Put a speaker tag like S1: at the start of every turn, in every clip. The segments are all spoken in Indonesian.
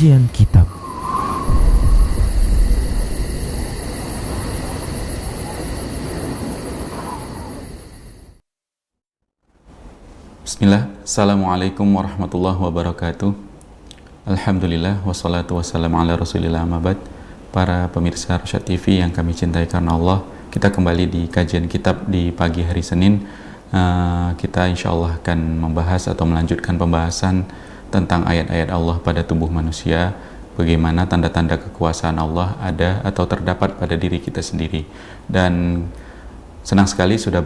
S1: Kajian Kitab.
S2: Bismillah, Assalamualaikum warahmatullahi wabarakatuh. Alhamdulillah, wassalatu wassalamu ala rasulillah amabad. Para pemirsa Rosyad TV yang kami cintai karena Allah, kita kembali di kajian kitab di pagi hari Senin. Kita insya Allah akan membahas atau melanjutkan pembahasan tentang ayat-ayat Allah pada tubuh manusia, bagaimana tanda-tanda kekuasaan Allah ada atau terdapat pada diri kita sendiri. Dan senang sekali sudah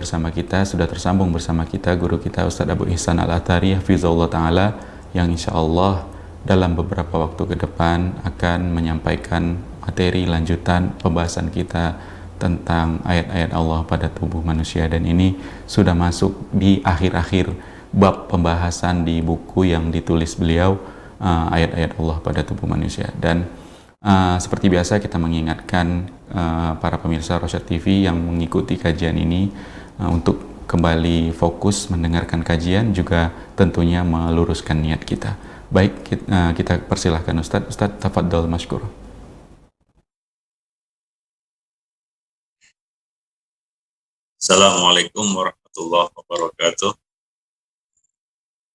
S2: tersambung bersama kita guru kita Ustadz Abu Ihsan Al-Athari Hafizahullah Ta'ala, yang insya Allah dalam beberapa waktu ke depan akan menyampaikan materi lanjutan pembahasan kita tentang ayat-ayat Allah pada tubuh manusia, dan ini sudah masuk di akhir-akhir bab pembahasan di buku yang ditulis beliau, ayat-ayat Allah pada tubuh manusia. Dan seperti biasa kita mengingatkan para pemirsa Rosyad TV yang mengikuti kajian ini untuk kembali fokus mendengarkan kajian, juga tentunya meluruskan niat kita. Baik, kita persilahkan Ustadz. Tafadhol masykur.
S3: Assalamualaikum warahmatullahi wabarakatuh.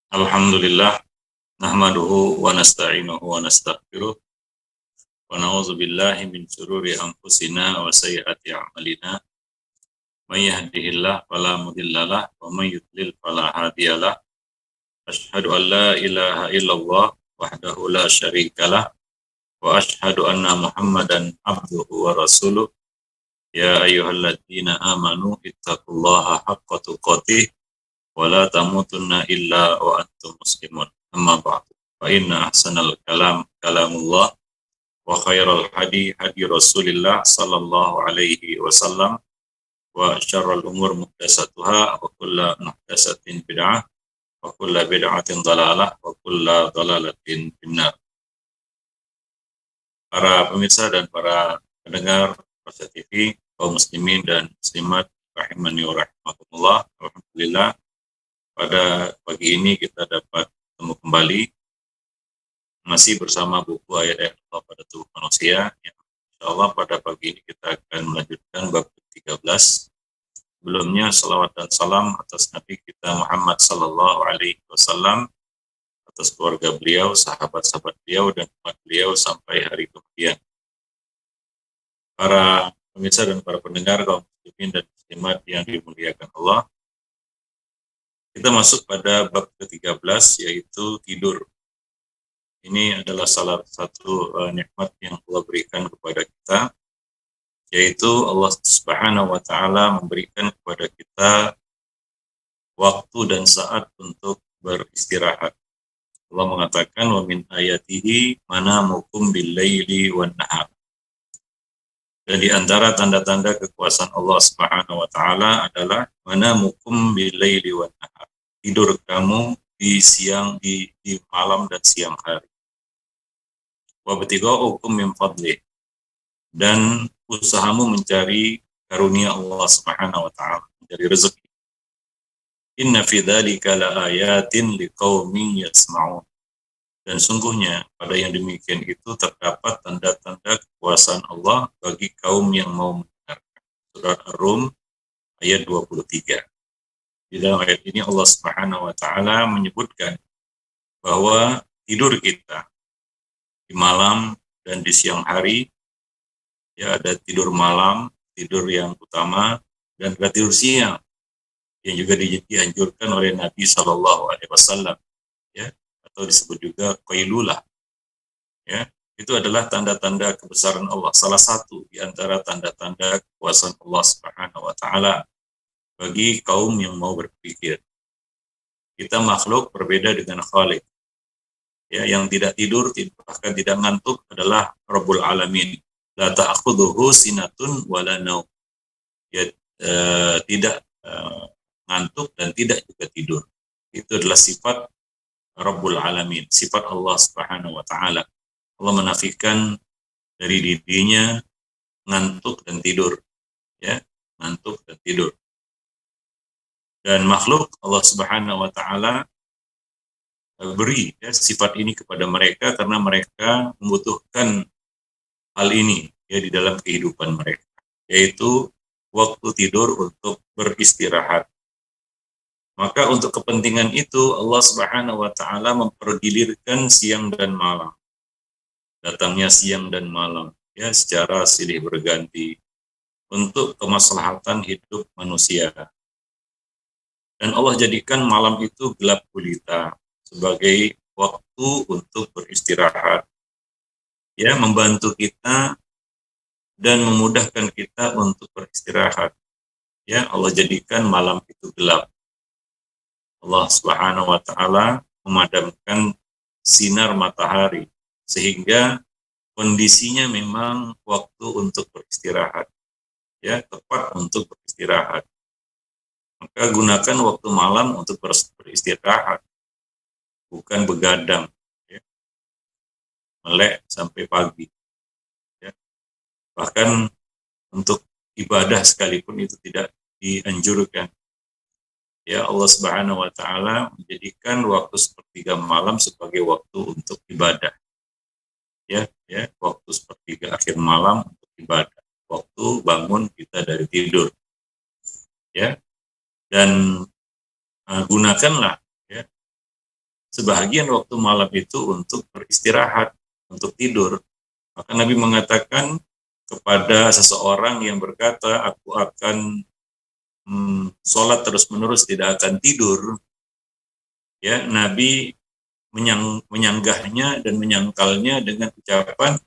S3: Alhamdulillah, nahmaduhu wa nasta'inuhu wa nastaghfiruh wa na'udzu billahi min syururi anfusina wa sayyiati a'malina. May yahdihillahu fala mudhillalah wa may yudlil fala hadiyalah. Asyhadu an la ilaha illallah wahdahu la syarikalah wa asyhadu anna Muhammadan abduhu wa rasuluh. Ya ayyuhalladzina amanu ittaqullaha haqqa tuqatih wa la tamutunna illa wa antum muslimun. Amma ba'du. Fa inna ahsanal kalam kalamullah wa khairal hadi hadi Rasulillah sallallahu alaihi wasallam wa syarrul umur muhdatsatuha wa kullu muhdatsatin bid'ah wa kullu bid'atin dhalalah wa kullu dhalalatin finnar. Para pemirsa dan para pendengar Rosyad TV, kaum muslimin dan muslimat rahimani wa rahimakumullah. Alhamdulillah, pada pagi ini kita dapat bertemu kembali masih bersama buku ayat-ayat Allah pada tubuh manusia. Insyaallah pada pagi ini kita akan melanjutkan bab 13. Sebelumnya salawat dan salam atas Nabi kita Muhammad sallallahu alaihi wasallam, atas keluarga beliau, sahabat-sahabat beliau, dan umat beliau sampai hari kemudian. Para pemirsa dan para pendengar kaum muslimin dan muslimat yang dimuliakan Allah, kita masuk pada bab ke-13, yaitu tidur. Ini adalah salah satu nikmat yang Allah berikan kepada kita, yaitu Allah Subhanahu wa Ta'ala memberikan kepada kita waktu dan saat untuk beristirahat. Allah mengatakan, wa min ayatihi manamukum bil-laili wan nahar. Dan di antara tanda-tanda kekuasaan Allah Subhanahu wa Ta'ala adalah manamukum bil-laili wan nahar. Tidur kamu di siang, di malam dan siang hari. Wa btiga'ukum min fadlih. Dan usahamu mencari karunia Allah Subhanahu wa Ta'ala, mencari rezeki. Inna fi dzalika laayatin liqaumin yasma'un. Dan sungguhnya pada yang demikian itu terdapat tanda-tanda kekuasaan Allah bagi kaum yang mau mendengarkan. Surat Ar-Rum ayat 23. Di dalam ayat ini Allah Subhanahu wa Ta'ala menyebutkan bahwa tidur kita di malam dan di siang hari, ya, ada tidur malam, tidur yang utama, dan ada tidur siang yang juga dianjurkan oleh Nabi Shallallahu Alaihi Wasallam, ya, atau disebut juga qailulah, ya. Itu adalah tanda-tanda kebesaran Allah, salah satu di antara tanda-tanda kekuasaan Allah Subhanahu wa Ta'ala bagi kaum yang mau berpikir. Kita makhluk berbeda dengan Khalik, ya, yang tidak tidur bahkan tidak ngantuk adalah Rabbul Alamin. La ta'khudhuhu sinatun wala naum. Ya, tidak ngantuk dan tidak juga tidur. Itu adalah sifat Rabbul Alamin, sifat Allah Subhanahu wa Ta'ala. Allah menafikan dari dirinya ngantuk dan tidur, ya, ngantuk dan tidur. Dan makhluk Allah Subhanahu wa Ta'ala beri ya, sifat ini kepada mereka karena mereka membutuhkan hal ini ya di dalam kehidupan mereka, yaitu waktu tidur untuk beristirahat. Maka untuk kepentingan itu Allah Subhanahu wa taala mempergilirkan siang dan malam. Datangnya siang dan malam ya secara silih berganti untuk kemaslahatan hidup manusia. Dan Allah jadikan malam itu gelap gulita sebagai waktu untuk beristirahat, ya, membantu kita dan memudahkan kita untuk beristirahat. Ya, Allah jadikan malam itu gelap. Allah Subhanahu wa taala memadamkan sinar matahari sehingga kondisinya memang waktu untuk beristirahat. Ya, tepat untuk beristirahat. Maka gunakan waktu malam untuk beristirahat, bukan begadang, ya, melek sampai pagi. Ya. Bahkan untuk ibadah sekalipun itu tidak dianjurkan. Ya, Allah Subhanahu wa taala menjadikan waktu sepertiga malam sebagai waktu untuk ibadah. Ya, waktu sepertiga akhir malam untuk ibadah. Waktu bangun kita dari tidur. Ya. Dan gunakanlah ya sebahagian waktu malam itu untuk beristirahat, untuk tidur. Maka Nabi mengatakan kepada seseorang yang berkata, aku akan sholat terus-menerus tidak akan tidur, ya, Nabi menyanggahnya dan menyangkalnya dengan ucapan,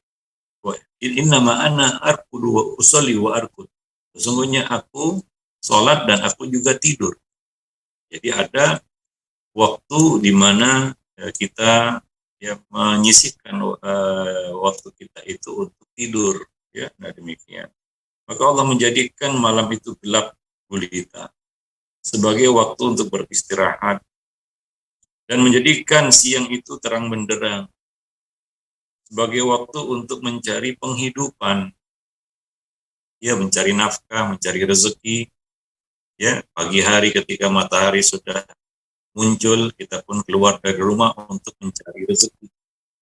S3: innama ana arkudu wa usolli wa arkud. Sesungguhnya aku sholat dan aku juga tidur. Jadi ada waktu di mana kita ya menyisihkan waktu kita itu untuk tidur, ya. Nah demikian. Maka Allah menjadikan malam itu gelap gulita sebagai waktu untuk beristirahat dan menjadikan siang itu terang benderang sebagai waktu untuk mencari penghidupan, ya, mencari nafkah, mencari rezeki, ya. Pagi hari ketika matahari sudah muncul, kita pun keluar dari rumah untuk mencari rezeki,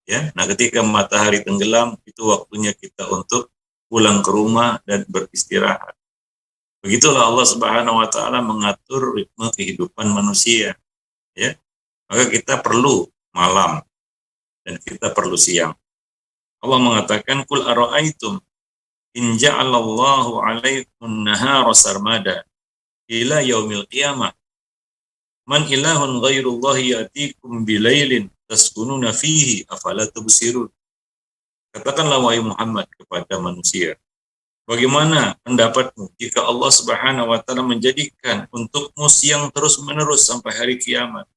S3: ya. Nah, ketika matahari tenggelam, itu waktunya kita untuk pulang ke rumah dan beristirahat. Begitulah Allah Subhanahu wa taala mengatur ritme kehidupan manusia, ya. Maka kita perlu malam dan kita perlu siang. Allah mengatakan, "Qul ara'aitum in ja'alallahu 'alaikum nahara sarmada ila yaumil qiyamah man ilahun ghairullahi ya'tikum bilailin taskununa fihi afala tubsirun." Katakanlah wahai Muhammad kepada manusia, bagaimana pendapatmu jika Allah Subhanahu wa taala menjadikan untukmu siang terus-menerus sampai hari kiamat?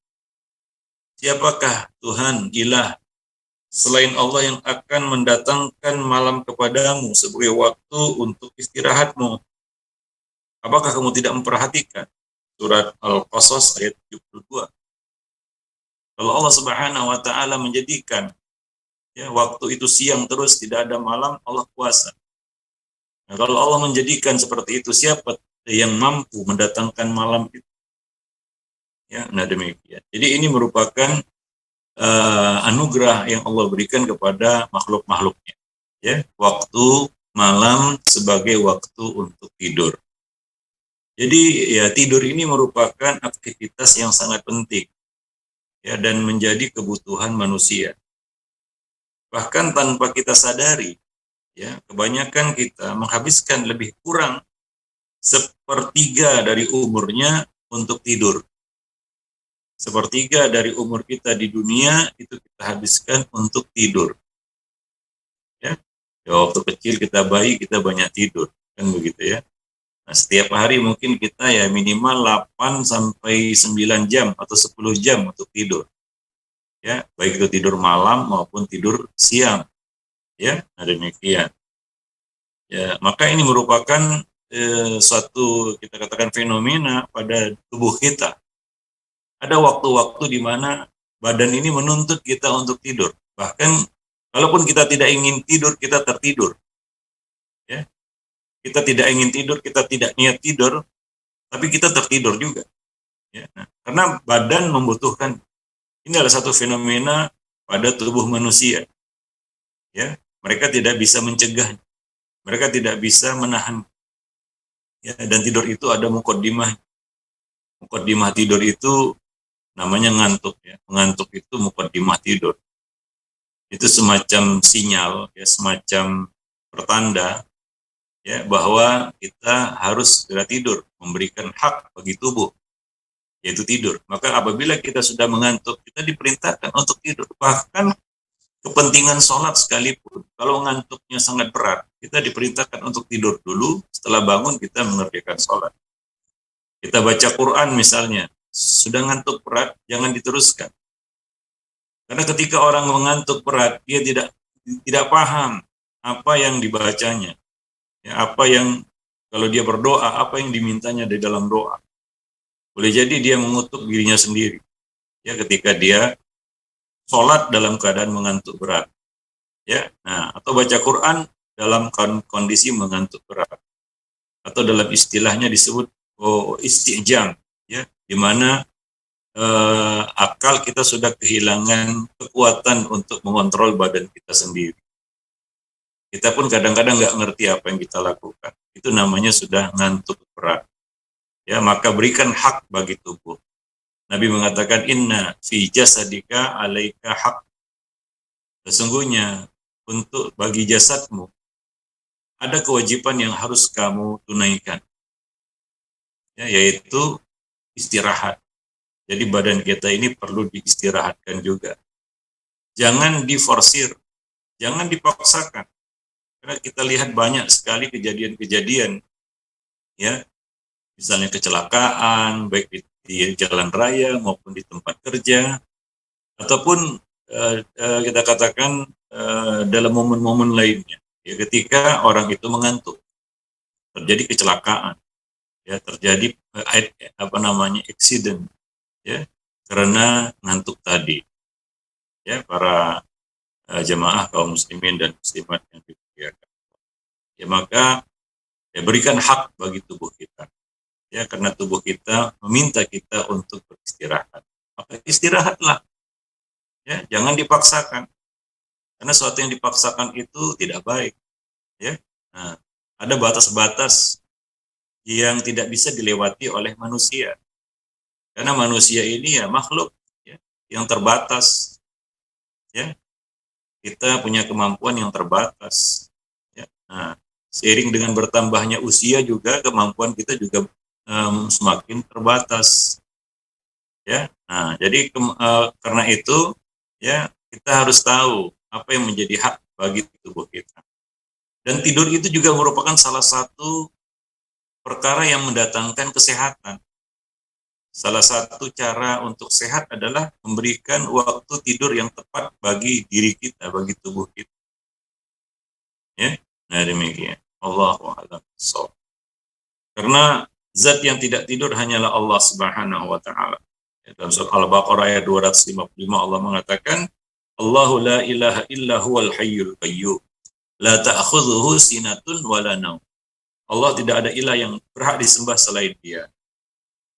S3: Siapakah Tuhan ilah selain Allah yang akan mendatangkan malam kepadamu sebagai waktu untuk istirahatmu? Apakah kamu tidak memperhatikan? Surat Al-Qasas ayat 72. Kalau Allah Subhanahu wa taala menjadikan ya waktu itu siang terus tidak ada malam, Allah kuasa. Nah, kalau Allah menjadikan seperti itu, siapa yang mampu mendatangkan malam itu? Ya, nah demikian. Jadi ini merupakan anugerah yang Allah berikan kepada makhluk-makhluknya. Ya, waktu malam sebagai waktu untuk tidur. Jadi ya tidur ini merupakan aktivitas yang sangat penting ya dan menjadi kebutuhan manusia. Bahkan tanpa kita sadari, ya kebanyakan kita menghabiskan lebih kurang sepertiga dari umurnya untuk tidur. Sepertiga dari umur kita di dunia itu kita habiskan untuk tidur. Ya, waktu kecil kita bayi kita banyak tidur, kan begitu ya. Nah, setiap hari mungkin kita ya minimal 8 sampai 9 jam atau 10 jam untuk tidur. Ya, baik itu tidur malam maupun tidur siang. Ya, nah demikian. Ya, maka ini merupakan suatu kita katakan fenomena pada tubuh kita. Ada waktu-waktu di mana badan ini menuntut kita untuk tidur. Bahkan kalaupun kita tidak ingin tidur, kita tertidur. Ya. Kita tidak ingin tidur, kita tidak niat tidur, tapi kita tertidur juga. Ya. Nah, karena badan membutuhkan. Ini adalah satu fenomena pada tubuh manusia. Ya, mereka tidak bisa mencegah, mereka tidak bisa menahan. Ya, dan tidur itu ada mukaddimah. Mukaddimah tidur itu namanya ngantuk. Ya. Ngantuk itu mukaddimah tidur. Itu semacam sinyal, ya, semacam pertanda, ya, bahwa kita harus segera tidur, memberikan hak bagi tubuh, yaitu tidur. Maka apabila kita sudah mengantuk, kita diperintahkan untuk tidur. Bahkan kepentingan sholat sekalipun, kalau ngantuknya sangat berat, kita diperintahkan untuk tidur dulu, setelah bangun kita mengerjakan sholat. Kita baca Quran misalnya, sudah ngantuk berat, jangan diteruskan. Karena ketika orang mengantuk berat, dia tidak paham apa yang dibacanya, ya, apa yang kalau dia berdoa, apa yang dimintanya di dalam doa. Boleh jadi dia mengutuk dirinya sendiri, ya, ketika dia sholat dalam keadaan mengantuk berat, ya, nah, atau baca Quran dalam kondisi mengantuk berat, atau dalam istilahnya disebut istijam, ya, di mana akal kita sudah kehilangan kekuatan untuk mengontrol badan kita sendiri. Kita pun kadang-kadang nggak ngerti apa yang kita lakukan. Itu namanya sudah ngantuk berat. Ya, maka berikan hak bagi tubuh. Nabi mengatakan, inna fi jasadika alaika hak. Sesungguhnya untuk bagi jasadmu ada kewajiban yang harus kamu tunaikan, ya, yaitu istirahat. Jadi badan kita ini perlu diistirahatkan juga. Jangan diforsir, jangan dipaksakan. Karena kita lihat banyak sekali kejadian-kejadian, ya, misalnya kecelakaan, baik di jalan raya maupun di tempat kerja, ataupun kita katakan dalam momen-momen lainnya, ya, ketika orang itu mengantuk, terjadi kecelakaan, ya, terjadi accident, ya, karena ngantuk tadi, ya, para jemaah kaum muslimin dan muslimat yang dimuliakan. Ya, maka ya, berikan hak bagi tubuh kita, ya, karena tubuh kita meminta kita untuk beristirahat. Maka istirahatlah, ya, jangan dipaksakan, karena sesuatu yang dipaksakan itu tidak baik, ya. Nah, ada batas-batas yang tidak bisa dilewati oleh manusia, karena manusia ini ya makhluk, ya, yang terbatas, ya, kita punya kemampuan yang terbatas, ya. Nah, seiring dengan bertambahnya usia juga kemampuan kita juga semakin terbatas, ya. Nah, jadi karena itu, ya, kita harus tahu apa yang menjadi hak bagi tubuh kita. Dan tidur itu juga merupakan salah satu perkara yang mendatangkan kesehatan. Salah satu cara untuk sehat adalah memberikan waktu tidur yang tepat bagi diri kita, bagi tubuh kita. Ya, nah demikian. Allahu a'lam. Karena zat yang tidak tidur hanyalah Allah Subhanahu wa taala. Dalam surah Al-Baqarah ayat 255 Allah mengatakan, Allahu la ilaha illa huwal hayyul qayyum. La ta'khudhuhu sinatun wala naum. Allah tidak ada ilah yang berhak disembah selain Dia,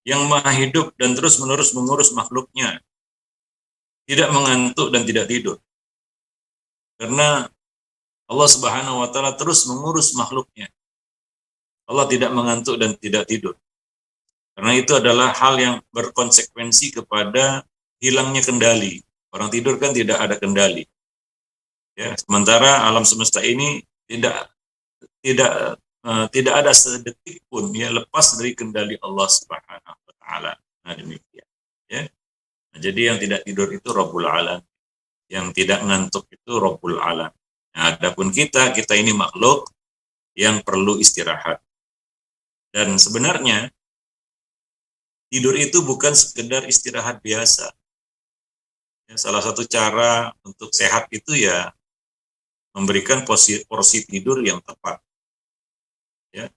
S3: yang maha hidup dan terus-menerus mengurus makhluknya, tidak mengantuk dan tidak tidur. Karena Allah Subhanahu wa taala terus mengurus makhluknya. Allah tidak mengantuk dan tidak tidur. Karena itu adalah hal yang berkonsekuensi kepada hilangnya kendali. Orang tidur kan tidak ada kendali. Ya, sementara alam semesta ini tidak ada sedetik pun ya lepas dari kendali Allah Subhanahu wa taala. Nah, demikian. Ya. Nah, jadi yang tidak tidur itu Rabbul Alam, yang tidak ngantuk itu Rabbul Alam. Nah, adapun kita ini makhluk yang perlu istirahat. Dan sebenarnya tidur itu bukan sekedar istirahat biasa. Ya, salah satu cara untuk sehat itu ya memberikan porsi tidur yang tepat. Ya,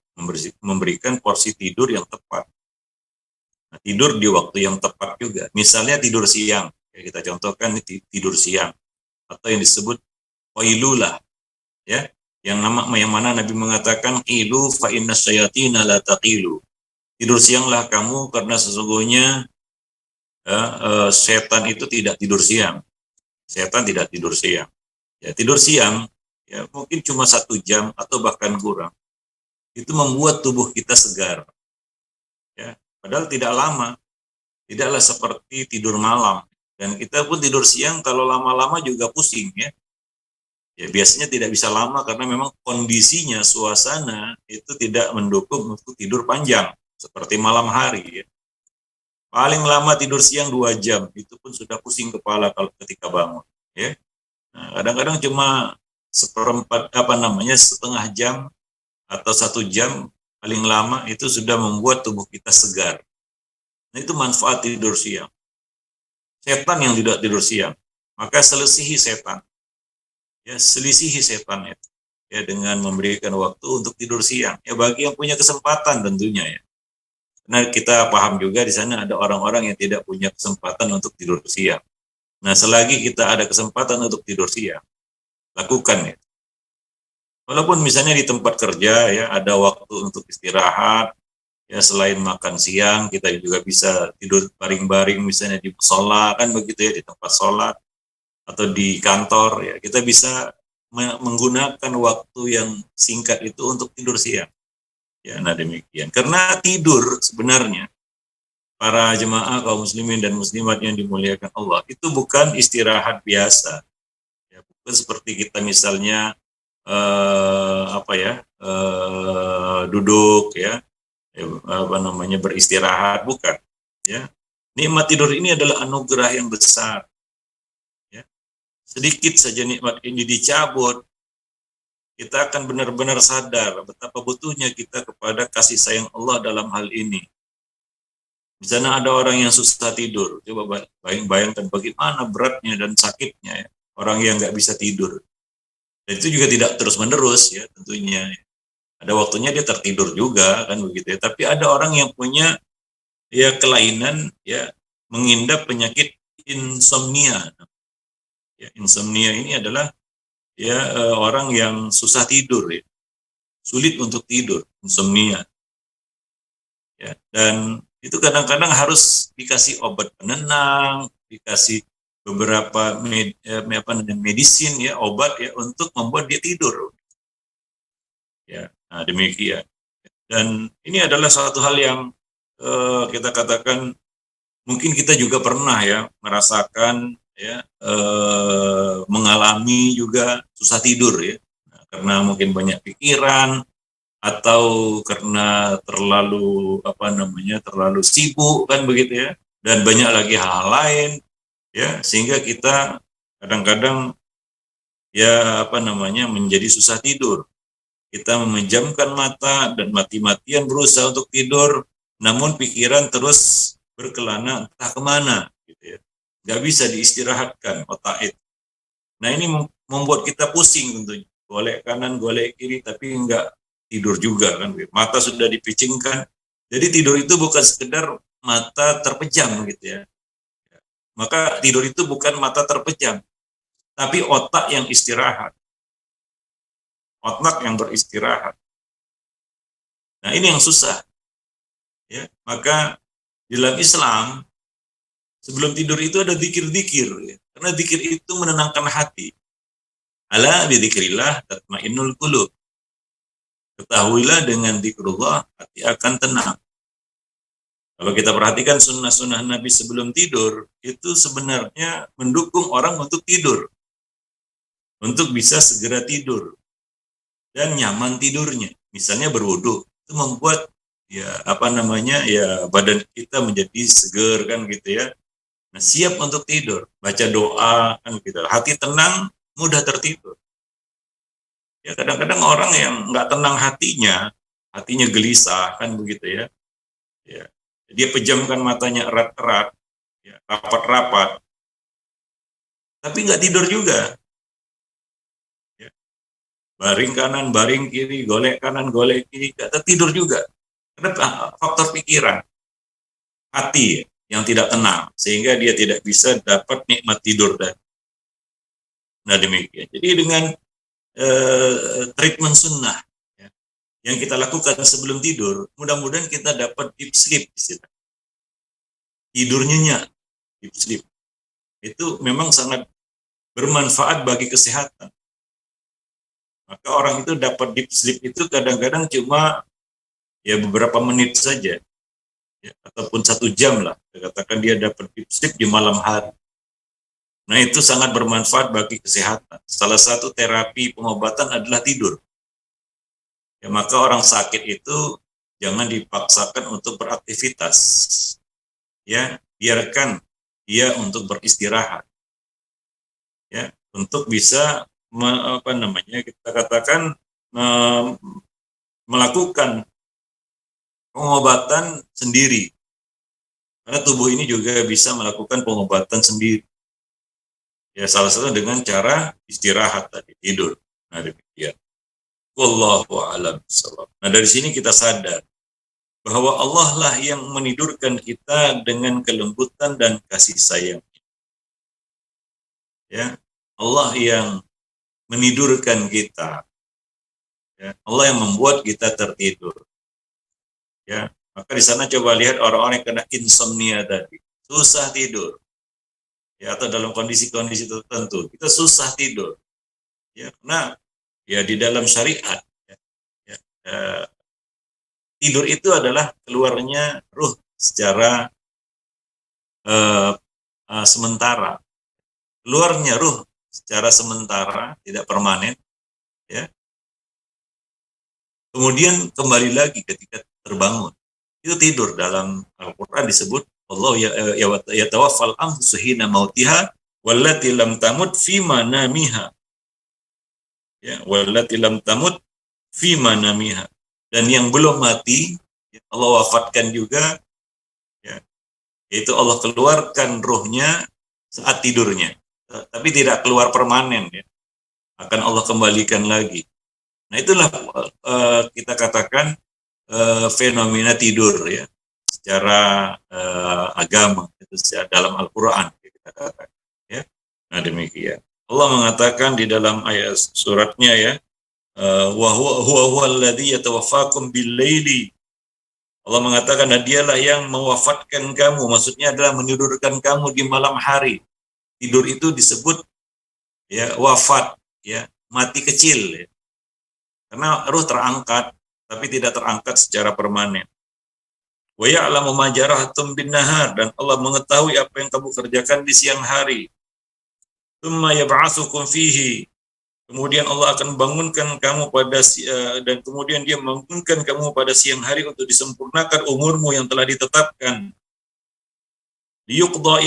S3: memberikan porsi tidur yang tepat. Nah, tidur di waktu yang tepat juga. Misalnya tidur siang, ya, kita contohkan tidur siang atau yang disebut qailulah, ya, yang mana Nabi mengatakan qilu fa inna syayatina la taqilu. Tidur sianglah kamu karena sesungguhnya setan itu tidak tidur siang. Setan tidak tidur siang. Ya, tidur siang ya mungkin cuma 1 jam atau bahkan kurang. Itu membuat tubuh kita segar. Ya, padahal tidak lama. Tidaklah seperti tidur malam. Dan kita pun tidur siang kalau lama-lama juga pusing ya. Ya biasanya tidak bisa lama karena memang kondisinya, suasana itu tidak mendukung untuk tidur panjang seperti malam hari ya. Paling lama tidur siang 2 jam, itu pun sudah pusing kepala kalau ketika bangun ya. Nah, kadang-kadang cuma seperempat setengah jam atau 1 jam paling lama itu sudah membuat tubuh kita segar. Nah, itu manfaat tidur siang. Setan yang tidak tidur siang, maka selisihi setan. Ya, selisihi setan itu. Ya, dengan memberikan waktu untuk tidur siang. Ya, bagi yang punya kesempatan tentunya ya. Karena kita paham juga di sana ada orang-orang yang tidak punya kesempatan untuk tidur siang. Nah, selagi kita ada kesempatan untuk tidur siang, lakukan ya. Walaupun misalnya di tempat kerja ya ada waktu untuk istirahat, ya selain makan siang kita juga bisa tidur baring-baring misalnya di musola kan begitu ya, di tempat sholat atau di kantor ya kita bisa menggunakan waktu yang singkat itu untuk tidur siang. Ya, nah demikian. Karena tidur sebenarnya para jemaah kaum muslimin dan muslimat yang dimuliakan Allah itu bukan istirahat biasa. Ya, bukan seperti kita misalnya duduk ya, beristirahat, bukan ya. Nikmat tidur ini adalah anugerah yang besar ya. Sedikit saja nikmat ini dicabut, kita akan benar-benar sadar betapa butuhnya kita kepada kasih sayang Allah dalam hal ini. Di sana ada orang yang susah tidur, coba bayangkan bagaimana beratnya dan sakitnya ya, orang yang nggak bisa tidur. Dan itu juga tidak terus-menerus ya tentunya. Ada waktunya dia tertidur juga kan begitu ya. Tapi ada orang yang punya ya kelainan ya mengidap penyakit insomnia. Ya, insomnia ini adalah ya orang yang susah tidur ya. Sulit untuk tidur, insomnia. Ya, dan itu kadang-kadang harus dikasih obat penenang, dikasih beberapa medisin ya, obat ya untuk membuat dia tidur. Ya, nah demikian. Dan ini adalah suatu hal yang kita katakan mungkin kita juga pernah ya merasakan ya mengalami juga susah tidur ya. Nah, karena mungkin banyak pikiran atau karena terlalu sibuk kan begitu ya, dan banyak lagi hal-hal lain ya sehingga kita kadang-kadang ya menjadi susah tidur. Kita memejamkan mata dan mati-matian berusaha untuk tidur, namun pikiran terus berkelana entah kemana, gitu ya. Nggak bisa diistirahatkan otak itu. Nah ini membuat kita pusing tentunya, golek kanan, golek kiri, tapi nggak tidur juga kan. Mata sudah dipicingkan, jadi tidur itu bukan sekedar mata terpejam gitu ya. Maka tidur itu bukan mata terpejam, tapi otak yang istirahat, otak yang beristirahat. Nah ini yang susah. Ya, maka dalam Islam sebelum tidur itu ada zikir-zikir ya. Karena zikir itu menenangkan hati. Ala bidzikrillah tatmainnul qulub. Ketahuilah dengan zikrullah hati akan tenang. Kalau kita perhatikan sunnah-sunnah Nabi sebelum tidur itu sebenarnya mendukung orang untuk tidur. Untuk bisa segera tidur dan nyaman tidurnya. Misalnya berwudu itu membuat badan kita menjadi seger kan gitu ya. Nah, siap untuk tidur, baca doa kan gitu. Hati tenang, mudah tertidur. Ya kadang-kadang orang yang nggak tenang hatinya gelisah kan begitu ya. Ya. Dia pejamkan matanya erat-erat, ya, rapat-rapat, tapi nggak tidur juga. Ya. Baring kanan, baring kiri, golek kanan, golek kiri, nggak tertidur juga. Karena faktor pikiran, hati yang tidak tenang, sehingga dia tidak bisa dapat nikmat tidur. Nah demikian. Jadi dengan treatment sunnah ya, yang kita lakukan sebelum tidur, mudah-mudahan kita dapat deep sleep, tidur nyenyak. deep sleep. Itu memang sangat bermanfaat bagi kesehatan. Maka orang itu dapat deep sleep itu kadang-kadang cuma ya beberapa menit saja, ya, ataupun 1 jam lah. Katakan dia dapat deep sleep di malam hari. Nah itu sangat bermanfaat bagi kesehatan. Salah satu terapi pengobatan adalah tidur. Ya, maka orang sakit itu jangan dipaksakan untuk beraktivitas. Ya, biarkan dia untuk beristirahat. Ya, untuk bisa kita katakan melakukan pengobatan sendiri. Karena tubuh ini juga bisa melakukan pengobatan sendiri. Ya, salah satu dengan cara istirahat tadi, tidur. Nah, demikian. Wallahu a'lam bishawab. Nah, dari sini kita sadar bahwa Allah lah yang menidurkan kita dengan kelembutan dan kasih sayang. Ya, Allah yang menidurkan kita. Ya, Allah yang membuat kita tertidur. Ya, maka di sana coba lihat orang-orang yang kena insomnia tadi, susah tidur. Ya, atau dalam kondisi-kondisi tertentu kita susah tidur. Ya, karena ya di dalam syariat ya, ya, tidur itu adalah keluarnya ruh secara sementara. Keluarnya ruh secara sementara, tidak permanen, ya. Kemudian kembali lagi ketika terbangun. Itu tidur. Dalam Al-Qur'an disebut Allah ya tawaffal anfusu hina mautiha wallati lam tamut fi manamiha. Ya, wallati lam tamut fi manamiha. Dan yang belum mati Allah wafatkan juga, ya, yaitu Allah keluarkan ruhnya saat tidurnya, tapi tidak keluar permanen, ya. Akan Allah kembalikan lagi. Nah itulah kita katakan fenomena tidur, ya, secara agama, itu secara dalam Al-Quran kita katakan, ya. Nah demikian. Allah mengatakan di dalam ayat suratnya, ya, wa huwa alladzi yatawaffakum bil-laili. Allah mengatakan, dan dialah yang mewafatkan kamu, maksudnya adalah menidurkan kamu di malam hari. Tidur itu disebut, ya, wafat, ya, mati kecil, ya. Karena ruh terangkat, tapi tidak terangkat secara permanen. Wa ya'lamu ma jarahtum bin nahar, dan Allah mengetahui apa yang kamu kerjakan di siang hari. Tsumma yab'atsukum fihi, kemudian Allah akan bangunkan kamu dan kemudian Dia membangunkan kamu pada siang hari untuk disempurnakan umurmu yang telah ditetapkan. Liyuqda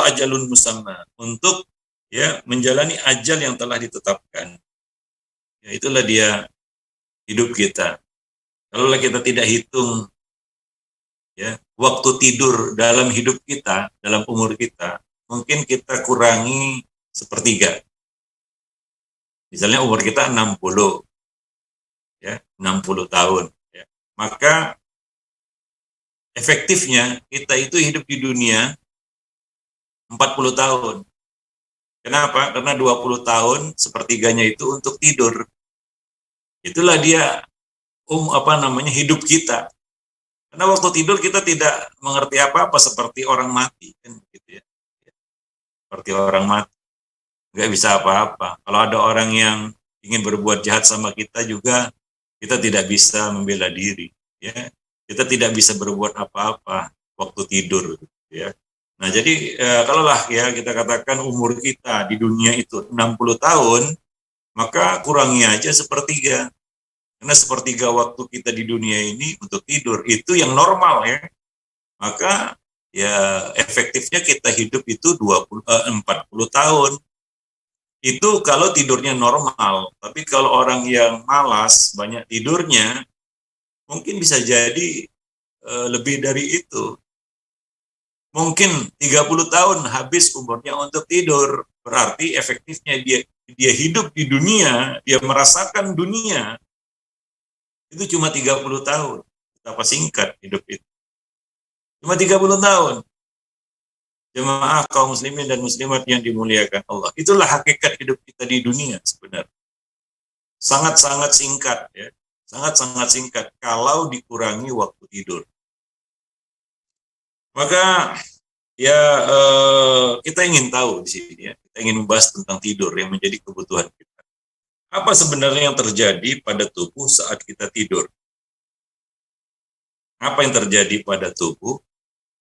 S3: ajalun musamma, untuk, ya, menjalani ajal yang telah ditetapkan. Ya, itulah dia hidup kita. Kalau kita tidak hitung, ya, waktu tidur dalam hidup kita, dalam umur kita, mungkin kita kurangi sepertiga. Misalnya umur kita 60, ya, 60 tahun, ya. Maka efektifnya kita itu hidup di dunia 40 tahun. Kenapa? Karena 20 tahun sepertiganya itu untuk tidur. Itulah dia hidup kita. Karena waktu tidur kita tidak mengerti apa-apa, seperti orang mati, kan gitu, ya. Seperti orang mati, nggak bisa apa-apa. Kalau ada orang yang ingin berbuat jahat sama kita juga, kita tidak bisa membela diri, ya. Kita tidak bisa berbuat apa-apa waktu tidur, ya. Nah, jadi kalaulah, ya, kita katakan umur kita di dunia itu 60 tahun, maka kurangi aja sepertiga. Karena sepertiga waktu kita di dunia ini untuk tidur, itu yang normal, ya. Maka, ya, efektifnya kita hidup itu 40 tahun. Itu kalau tidurnya normal. Tapi kalau orang yang malas, banyak tidurnya, mungkin bisa jadi lebih dari itu. Mungkin 30 tahun habis umurnya untuk tidur. Berarti efektifnya dia hidup di dunia, dia merasakan dunia, itu cuma 30 tahun. Betapa singkat hidup itu. Cuma 30 tahun. Jemaah kaum muslimin dan muslimat yang dimuliakan Allah. Itulah hakikat hidup kita di dunia sebenarnya. Sangat-sangat singkat, ya. Sangat-sangat singkat kalau dikurangi waktu tidur. Maka, ya kita ingin tahu di sini ya, kita ingin membahas tentang tidur yang menjadi kebutuhan kita. Apa sebenarnya yang terjadi pada tubuh saat kita tidur? Apa yang terjadi pada tubuh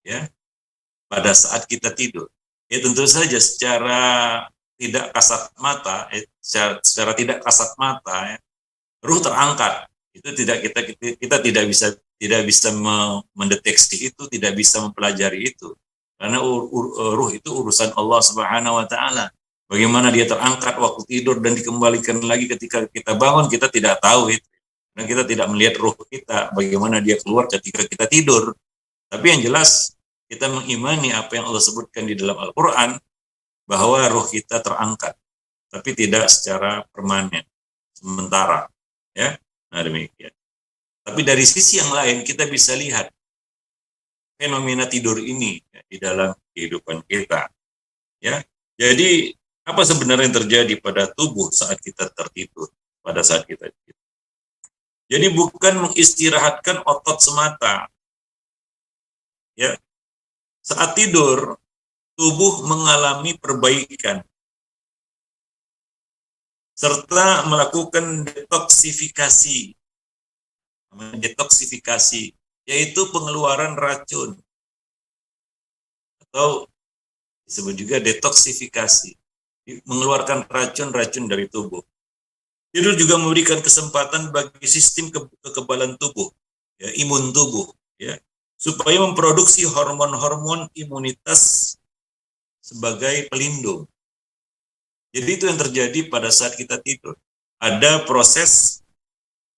S3: ya pada saat kita tidur? Ya tentu saja secara tidak kasat mata, secara tidak kasat mata, ya, ruh terangkat. Itu kita tidak bisa mendeteksi itu, tidak bisa mempelajari itu. Karena ruh itu urusan Allah Subhanahu wa taala. Bagaimana dia terangkat waktu tidur dan dikembalikan lagi ketika kita bangun, kita tidak tahu itu. Dan kita tidak melihat ruh kita, bagaimana dia keluar ketika kita tidur. Tapi yang jelas, kita mengimani apa yang Allah sebutkan di dalam Al-Quran, bahwa ruh kita terangkat, tapi tidak secara permanen, sementara. Ya, nah demikian. Tapi dari sisi yang lain, kita bisa lihat fenomena tidur ini ya, di dalam kehidupan kita. Ya, jadi apa sebenarnya yang terjadi pada tubuh saat kita tertidur, pada saat kita tidur? Jadi bukan mengistirahatkan otot semata. Ya, saat tidur tubuh mengalami perbaikan serta melakukan detoksifikasi. Detoksifikasi yaitu pengeluaran racun atau disebut juga detoksifikasi, mengeluarkan racun-racun dari tubuh. Tidur juga memberikan kesempatan bagi sistem kekebalan tubuh, ya, imun tubuh, ya, supaya memproduksi hormon-hormon imunitas sebagai pelindung. Jadi itu yang terjadi pada saat kita tidur. Ada proses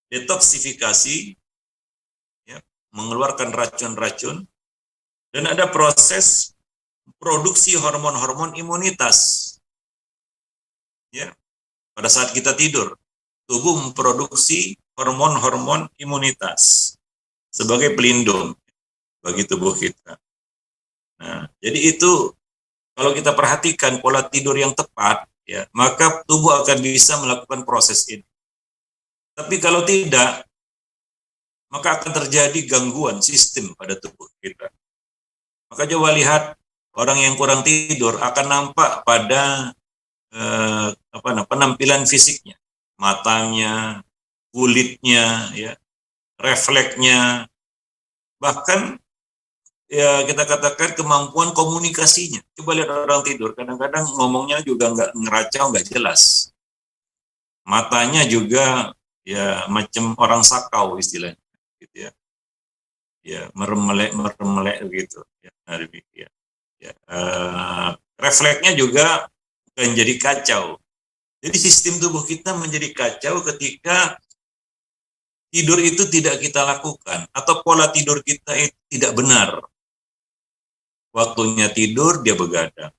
S3: detoksifikasi, ya, mengeluarkan racun-racun, dan ada proses produksi hormon-hormon imunitas. Ya, pada saat kita tidur, tubuh memproduksi hormon-hormon imunitas sebagai pelindung bagi tubuh kita. Nah, jadi itu kalau kita perhatikan pola tidur yang tepat, ya, maka tubuh akan bisa melakukan proses ini. Tapi kalau tidak, maka akan terjadi gangguan sistem pada tubuh kita. Maka coba lihat orang yang kurang tidur akan nampak pada penampilan fisiknya, matanya, kulitnya, ya, refleksnya, bahkan ya kita katakan kemampuan komunikasinya. Coba lihat orang tidur, kadang-kadang ngomongnya juga nggak ngeracau, nggak jelas. Matanya juga ya macam orang sakau istilahnya, gitu ya. Ya meremelek gitu. Ya, demikian. Ya, refleksnya juga menjadi kacau. Jadi sistem tubuh kita menjadi kacau ketika tidur itu tidak kita lakukan atau pola tidur kita itu tidak benar. Waktunya tidur dia begadang.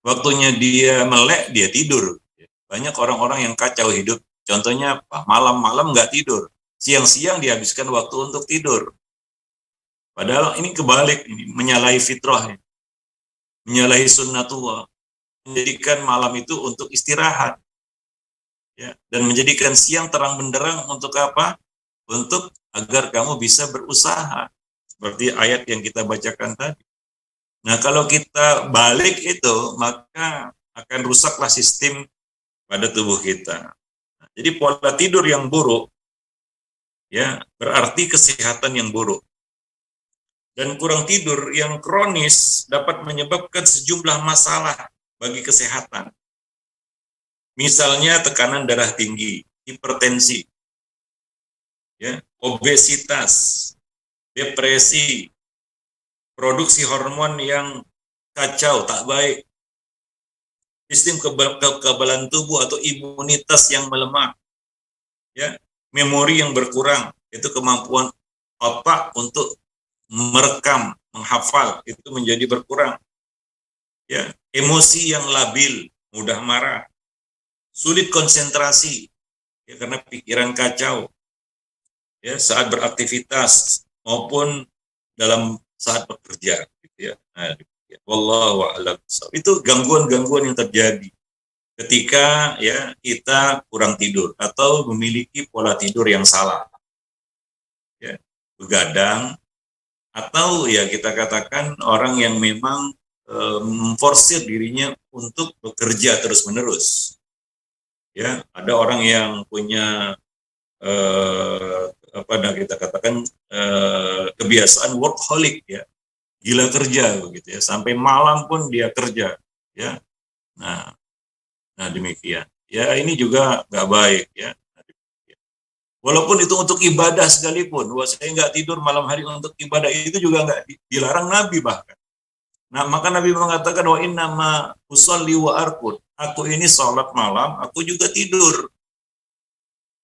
S3: Waktunya dia melek dia tidur. Banyak orang-orang yang kacau hidup. Contohnya apa? Malam-malam nggak tidur. Siang-siang dihabiskan waktu untuk tidur. Padahal ini kebalik, ini menyalahi fitrah, menyalahi sunnatullah. Menjadikan malam itu untuk istirahat, ya, dan menjadikan siang terang benderang untuk apa? Untuk agar kamu bisa berusaha, seperti ayat yang kita bacakan tadi. Nah, kalau kita balik itu, maka akan rusaklah sistem pada tubuh kita. Nah, jadi pola tidur yang buruk, ya, berarti kesehatan yang buruk. Dan kurang tidur yang kronis dapat menyebabkan sejumlah masalah bagi kesehatan. Misalnya tekanan darah tinggi, hipertensi, ya, obesitas, depresi, produksi hormon yang kacau, tak baik, sistem kekebalan tubuh atau imunitas yang melemah, ya, memori yang berkurang, itu kemampuan otak untuk merekam, menghafal, itu menjadi berkurang, ya, emosi yang labil, mudah marah, sulit konsentrasi, ya, karena pikiran kacau, ya, saat beraktivitas maupun dalam saat bekerja, gitu ya. Nah, wallahu a'lam. Itu gangguan-gangguan yang terjadi ketika ya kita kurang tidur atau memiliki pola tidur yang salah, ya, begadang, atau ya kita katakan orang yang memang memforsir dirinya untuk bekerja terus-menerus. Ya, ada orang yang punya apa yang kita katakan kebiasaan workaholic ya, gila kerja begitu ya, sampai malam pun dia kerja ya. Nah, nah demikian. Ya ini juga nggak baik ya. Walaupun itu untuk ibadah sekalipun, wah saya nggak tidur malam hari untuk ibadah itu juga nggak dilarang Nabi bahkan. Nah maka Nabi mengatakan wa inna ma usolli wa arkud. Aku ini sholat malam, aku juga tidur.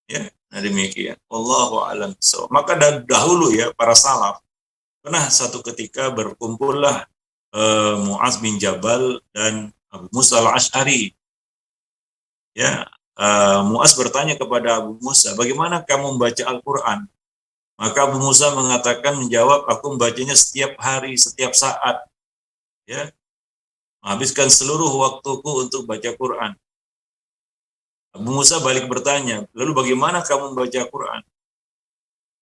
S3: Ya, nah demikian. Wallahu a'lam bishawab. Maka dahulu ya para salaf pernah satu ketika berkumpullah Muaz bin Jabal dan Abu Musa al-Ash'ari. Ya, Muaz bertanya kepada Abu Musa, bagaimana kamu membaca Al-Quran? Maka Abu Musa mengatakan, menjawab, aku membacanya setiap hari, setiap saat. Ya, menghabiskan seluruh waktuku untuk baca Quran. Abu Musa balik bertanya, lalu bagaimana kamu membaca Quran?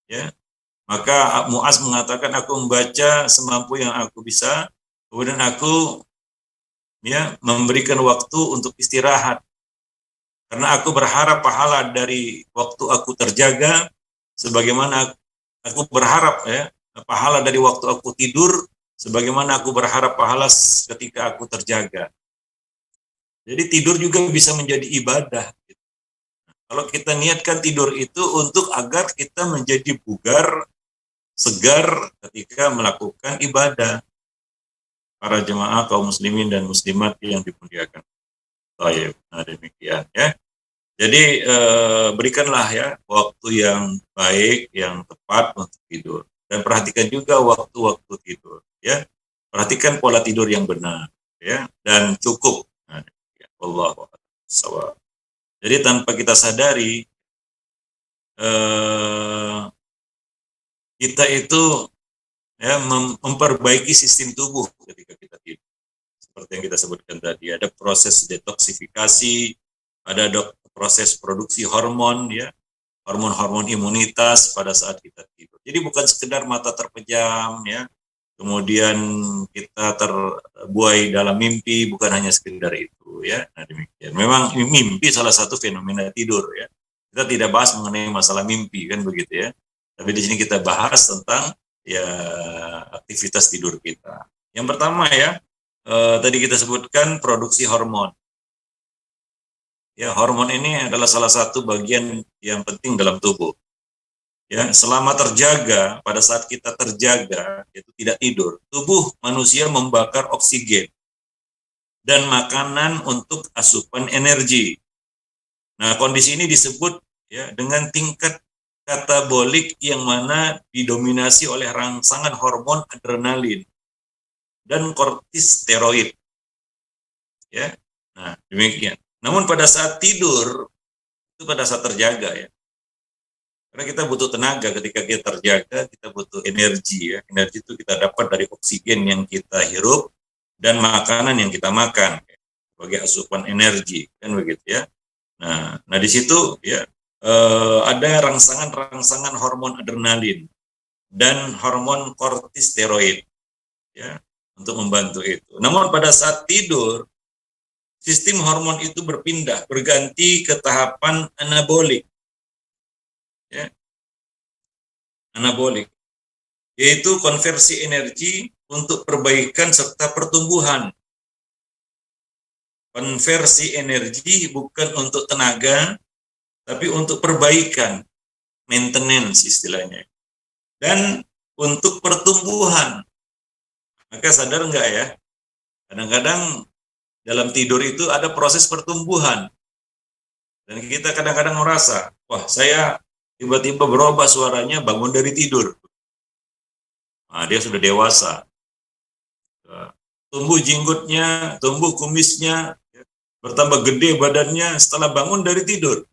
S3: Ya, maka Muaz mengatakan, aku membaca semampu yang aku bisa, kemudian aku ya memberikan waktu untuk istirahat. Karena aku berharap pahala dari waktu aku terjaga, sebagaimana aku berharap ya pahala dari waktu aku tidur, sebagaimana aku berharap pahala ketika aku terjaga. Jadi tidur juga bisa menjadi ibadah. Kalau kita niatkan tidur itu untuk agar kita menjadi bugar, segar ketika melakukan ibadah. Para jemaah kaum muslimin dan muslimat yang dimuliakan. Baik, nah demikian ya. Jadi berikanlah ya waktu yang baik, yang tepat untuk tidur. Dan perhatikan juga waktu-waktu tidur. Ya, perhatikan pola tidur yang benar. Ya, dan cukup. Nah, ya, Allahu Akbar. Jadi tanpa kita sadari, kita itu ya memperbaiki sistem tubuh ketika kita tidur. Seperti yang kita sebutkan tadi, ada proses detoksifikasi, ada proses produksi hormon ya, hormon-hormon imunitas pada saat kita tidur. Jadi bukan sekedar mata terpejam ya, kemudian kita terbuai dalam mimpi, bukan hanya sekedar itu ya. Nah demikian. Memang mimpi salah satu fenomena tidur ya. Kita tidak bahas mengenai masalah mimpi kan begitu ya. Tapi di sini kita bahas tentang ya aktivitas tidur kita. Yang pertama ya, tadi kita sebutkan produksi hormon. Ya, hormon ini adalah salah satu bagian yang penting dalam tubuh. Ya, selama terjaga, pada saat kita terjaga, itu tidak tidur, tubuh manusia membakar oksigen dan makanan untuk asupan energi. Nah, kondisi ini disebut ya dengan tingkat katabolik yang mana didominasi oleh rangsangan hormon adrenalin dan kortisteroid. Ya, nah demikian. Namun pada saat tidur itu pada saat terjaga ya. Karena kita butuh tenaga ketika kita terjaga, kita butuh energi ya. Energi itu kita dapat dari oksigen yang kita hirup dan makanan yang kita makan ya, sebagai asupan energi kan begitu ya. Nah di situ ya ada rangsangan-rangsangan hormon adrenalin dan hormon kortisteroid ya untuk membantu itu. Namun pada saat tidur sistem hormon itu berpindah, berganti ke tahapan anabolik. Ya, anabolik, yaitu konversi energi untuk perbaikan serta pertumbuhan. Konversi energi bukan untuk tenaga, tapi untuk perbaikan, maintenance istilahnya. Dan untuk pertumbuhan. Maka sadar enggak ya? Kadang-kadang dalam tidur itu ada proses pertumbuhan. Dan kita kadang-kadang merasa, wah saya tiba-tiba berubah suaranya bangun dari tidur. Nah, dia sudah dewasa. Tumbuh jenggotnya, tumbuh kumisnya, bertambah gede badannya setelah bangun dari tidur.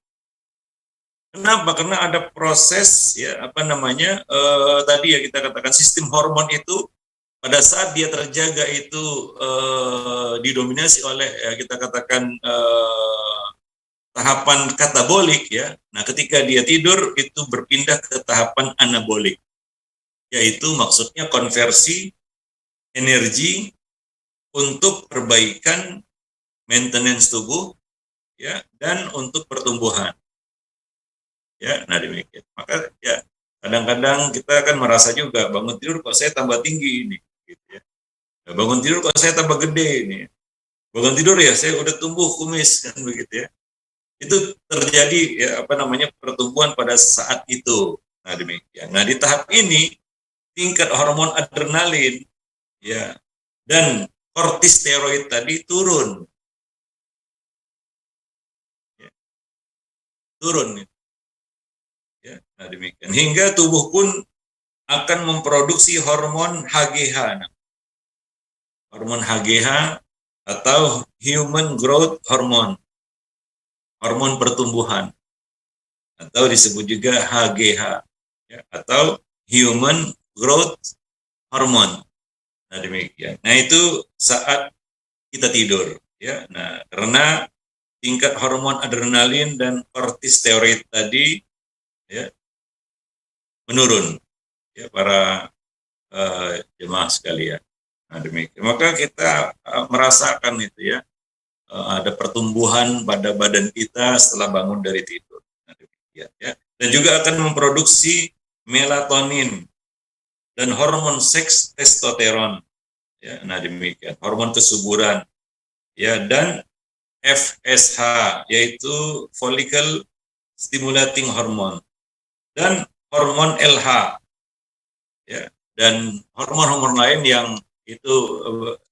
S3: Kenapa? Karena ada proses ya apa namanya tadi ya kita katakan sistem hormon itu pada saat dia terjaga itu didominasi oleh ya, kita katakan tahapan katabolik ya. Nah, ketika dia tidur itu berpindah ke tahapan anabolik. yaitu maksudnya konversi energi untuk perbaikan maintenance tubuh, ya, dan untuk pertumbuhan, ya. Nah demikian. Maka ya kadang-kadang kita akan merasa juga bangun tidur kok saya tambah tinggi ini, gitu ya. Nah, bangun tidur kok saya tambah gede ini. Bangun tidur ya saya udah tumbuh kumis, kan begitu ya. Itu terjadi ya apa namanya pertumbuhan pada saat itu. Nah demikian. Nah di tahap ini tingkat hormon adrenalin, ya, dan kortisteroid tadi turun, ya, turun, ya. Nah demikian hingga tubuh pun akan memproduksi hormon HGH. Nah, hormon HGH atau human growth hormone, hormon pertumbuhan, atau disebut juga HGH, ya, atau human growth hormone. Nah demikian. Nah itu saat kita tidur, ya. Nah karena tingkat hormon adrenalin dan kortisteroid tadi, ya, menurun, ya, para jemaah sekalian. Nah demikian. Maka kita merasakan itu, ya, ada pertumbuhan pada badan kita setelah bangun dari tidur. Nah demikian, ya. Dan juga akan memproduksi melatonin dan hormon seks testosteron, ya. Nah demikian, hormon kesuburan, ya, dan FSH, yaitu follicle stimulating hormone, dan hormon LH, ya, dan hormon-hormon lain yang itu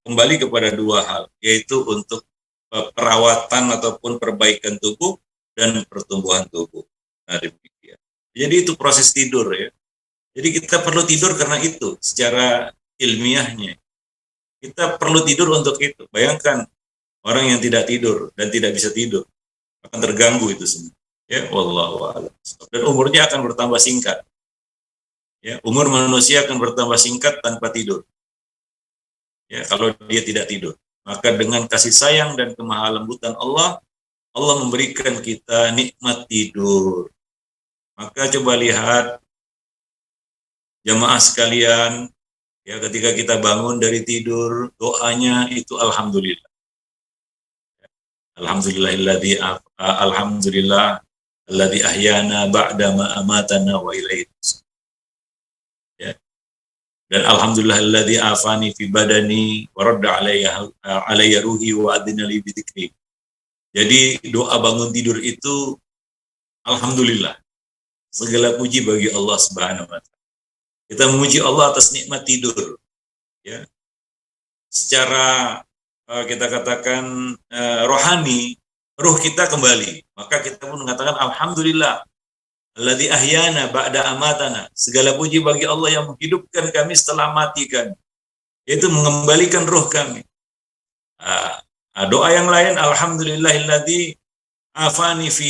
S3: kembali kepada dua hal, yaitu untuk perawatan ataupun perbaikan tubuh dan pertumbuhan tubuh. Nah demikian. Jadi itu proses tidur, ya. Jadi kita perlu tidur karena itu secara ilmiahnya. Kita perlu tidur untuk itu. Bayangkan orang yang tidak tidur dan tidak bisa tidur, akan terganggu itu semua. Ya, wallahu a'lam. Dan umurnya akan bertambah singkat. Ya, umur manusia akan bertambah singkat tanpa tidur. Ya, kalau dia tidak tidur. Maka dengan kasih sayang dan kemahalembutan Allah, Allah memberikan kita nikmat tidur. Maka coba lihat jamaah sekalian, ya, ketika kita bangun dari tidur, doanya itu alhamdulillah. Alhamdulillahilladzi alhamdulillah alladzi ahyana ba'da ma amatana wa ilaihi, ya. Dan alhamdulillahilladzi afani fi badani wa radda alayya ruhi wa adina li bidzikri. Jadi doa bangun tidur itu alhamdulillah. Segala puji bagi Allah Subhanahu wa taala. Kita memuji Allah atas nikmat tidur, ya. Secara kita katakan rohani, ruh kita kembali. Maka kita pun mengatakan alhamdulillah alladzi ahyana ba'da amatana. Segala puji bagi Allah yang menghidupkan kami setelah mati kami, yaitu mengembalikan ruh kami. Doa yang lain, alhamdulillahilladzi afani fi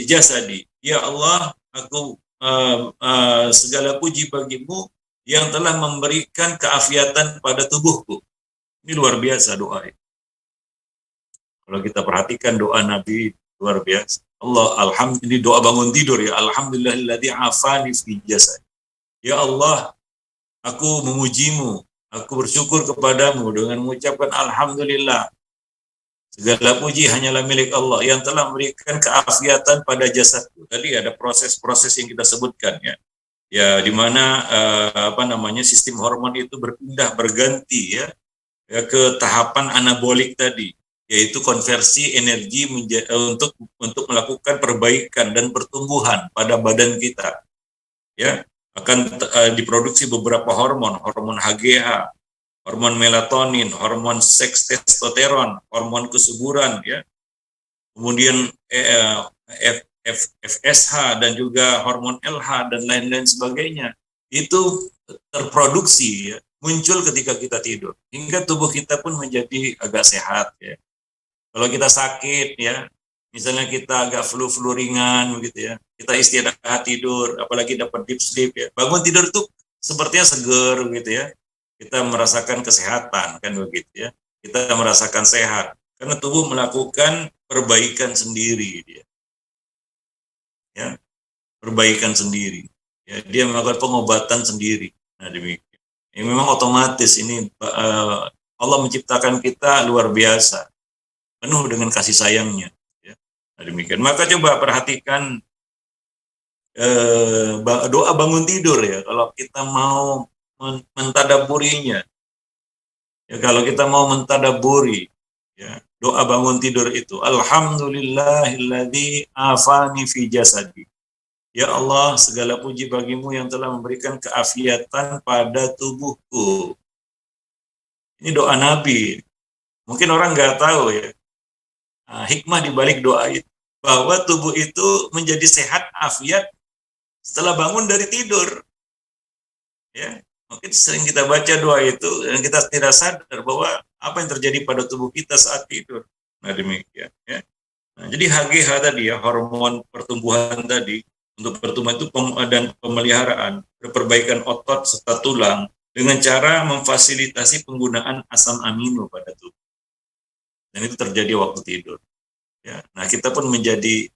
S3: jasadi. Ya Allah, aku segala puji bagimu yang telah memberikan keafiatan pada tubuhku. Ini luar biasa doa ini. Kalau kita perhatikan doa Nabi, luar biasa. Ini doa bangun tidur, ya. Alhamdulillahilladzi afani fi jasad. Ya Allah, aku memujimu, aku bersyukur kepadamu dengan mengucapkan alhamdulillah. Segala puji hanyalah milik Allah yang telah memberikan keafiatan pada jasadku. Tadi ada proses-proses yang kita sebutkan, ya. Ya, di mana sistem hormon itu berpindah, berganti, ya, ke tahapan anabolik tadi, yaitu konversi energi untuk melakukan perbaikan dan pertumbuhan pada badan kita, ya. Akan diproduksi beberapa hormon HGH, hormon melatonin, hormon seks testosteron, hormon kesuburan, ya. Kemudian FSH dan juga hormon LH dan lain-lain sebagainya. Itu terproduksi, ya, muncul ketika kita tidur, hingga tubuh kita pun menjadi agak sehat, ya. Kalau kita sakit, ya, misalnya kita agak flu ringan begitu, ya, kita istirahat tidur, apalagi dapat deep sleep, ya, bangun tidur itu sepertinya seger begitu, ya. Kita merasakan kesehatan, kan begitu, ya. Kita merasakan sehat karena tubuh melakukan perbaikan sendiri, dia. Ya, perbaikan sendiri. Ya, dia melakukan pengobatan sendiri. Nah, demikian. Ini memang otomatis ini Allah menciptakan kita luar biasa, penuh dengan kasih sayangnya. Ya. Nah, demikian. Maka coba perhatikan doa bangun tidur ya. Kalau kita mau mentadaburinya, ya kalau kita mau mentadaburi, ya doa bangun tidur itu, Alhamdulillahilladzi afani fi jasadi. Ya Allah, segala puji bagimu yang telah memberikan keafiatan pada tubuhku. Ini doa Nabi. Mungkin orang nggak tahu ya, hikmah di balik doa itu. Bahwa tubuh itu menjadi sehat, afiat setelah bangun dari tidur. Ya, mungkin sering kita baca doa itu dan kita tidak sadar bahwa apa yang terjadi pada tubuh kita saat tidur. Nah demikian. Ya. Nah, jadi HGH tadi ya, hormon pertumbuhan tadi, untuk pertumbuhan itu dan pemeliharaan, perbaikan otot serta tulang dengan cara memfasilitasi penggunaan asam amino pada tubuh. Dan itu terjadi waktu tidur. Ya. Nah kita pun menjadi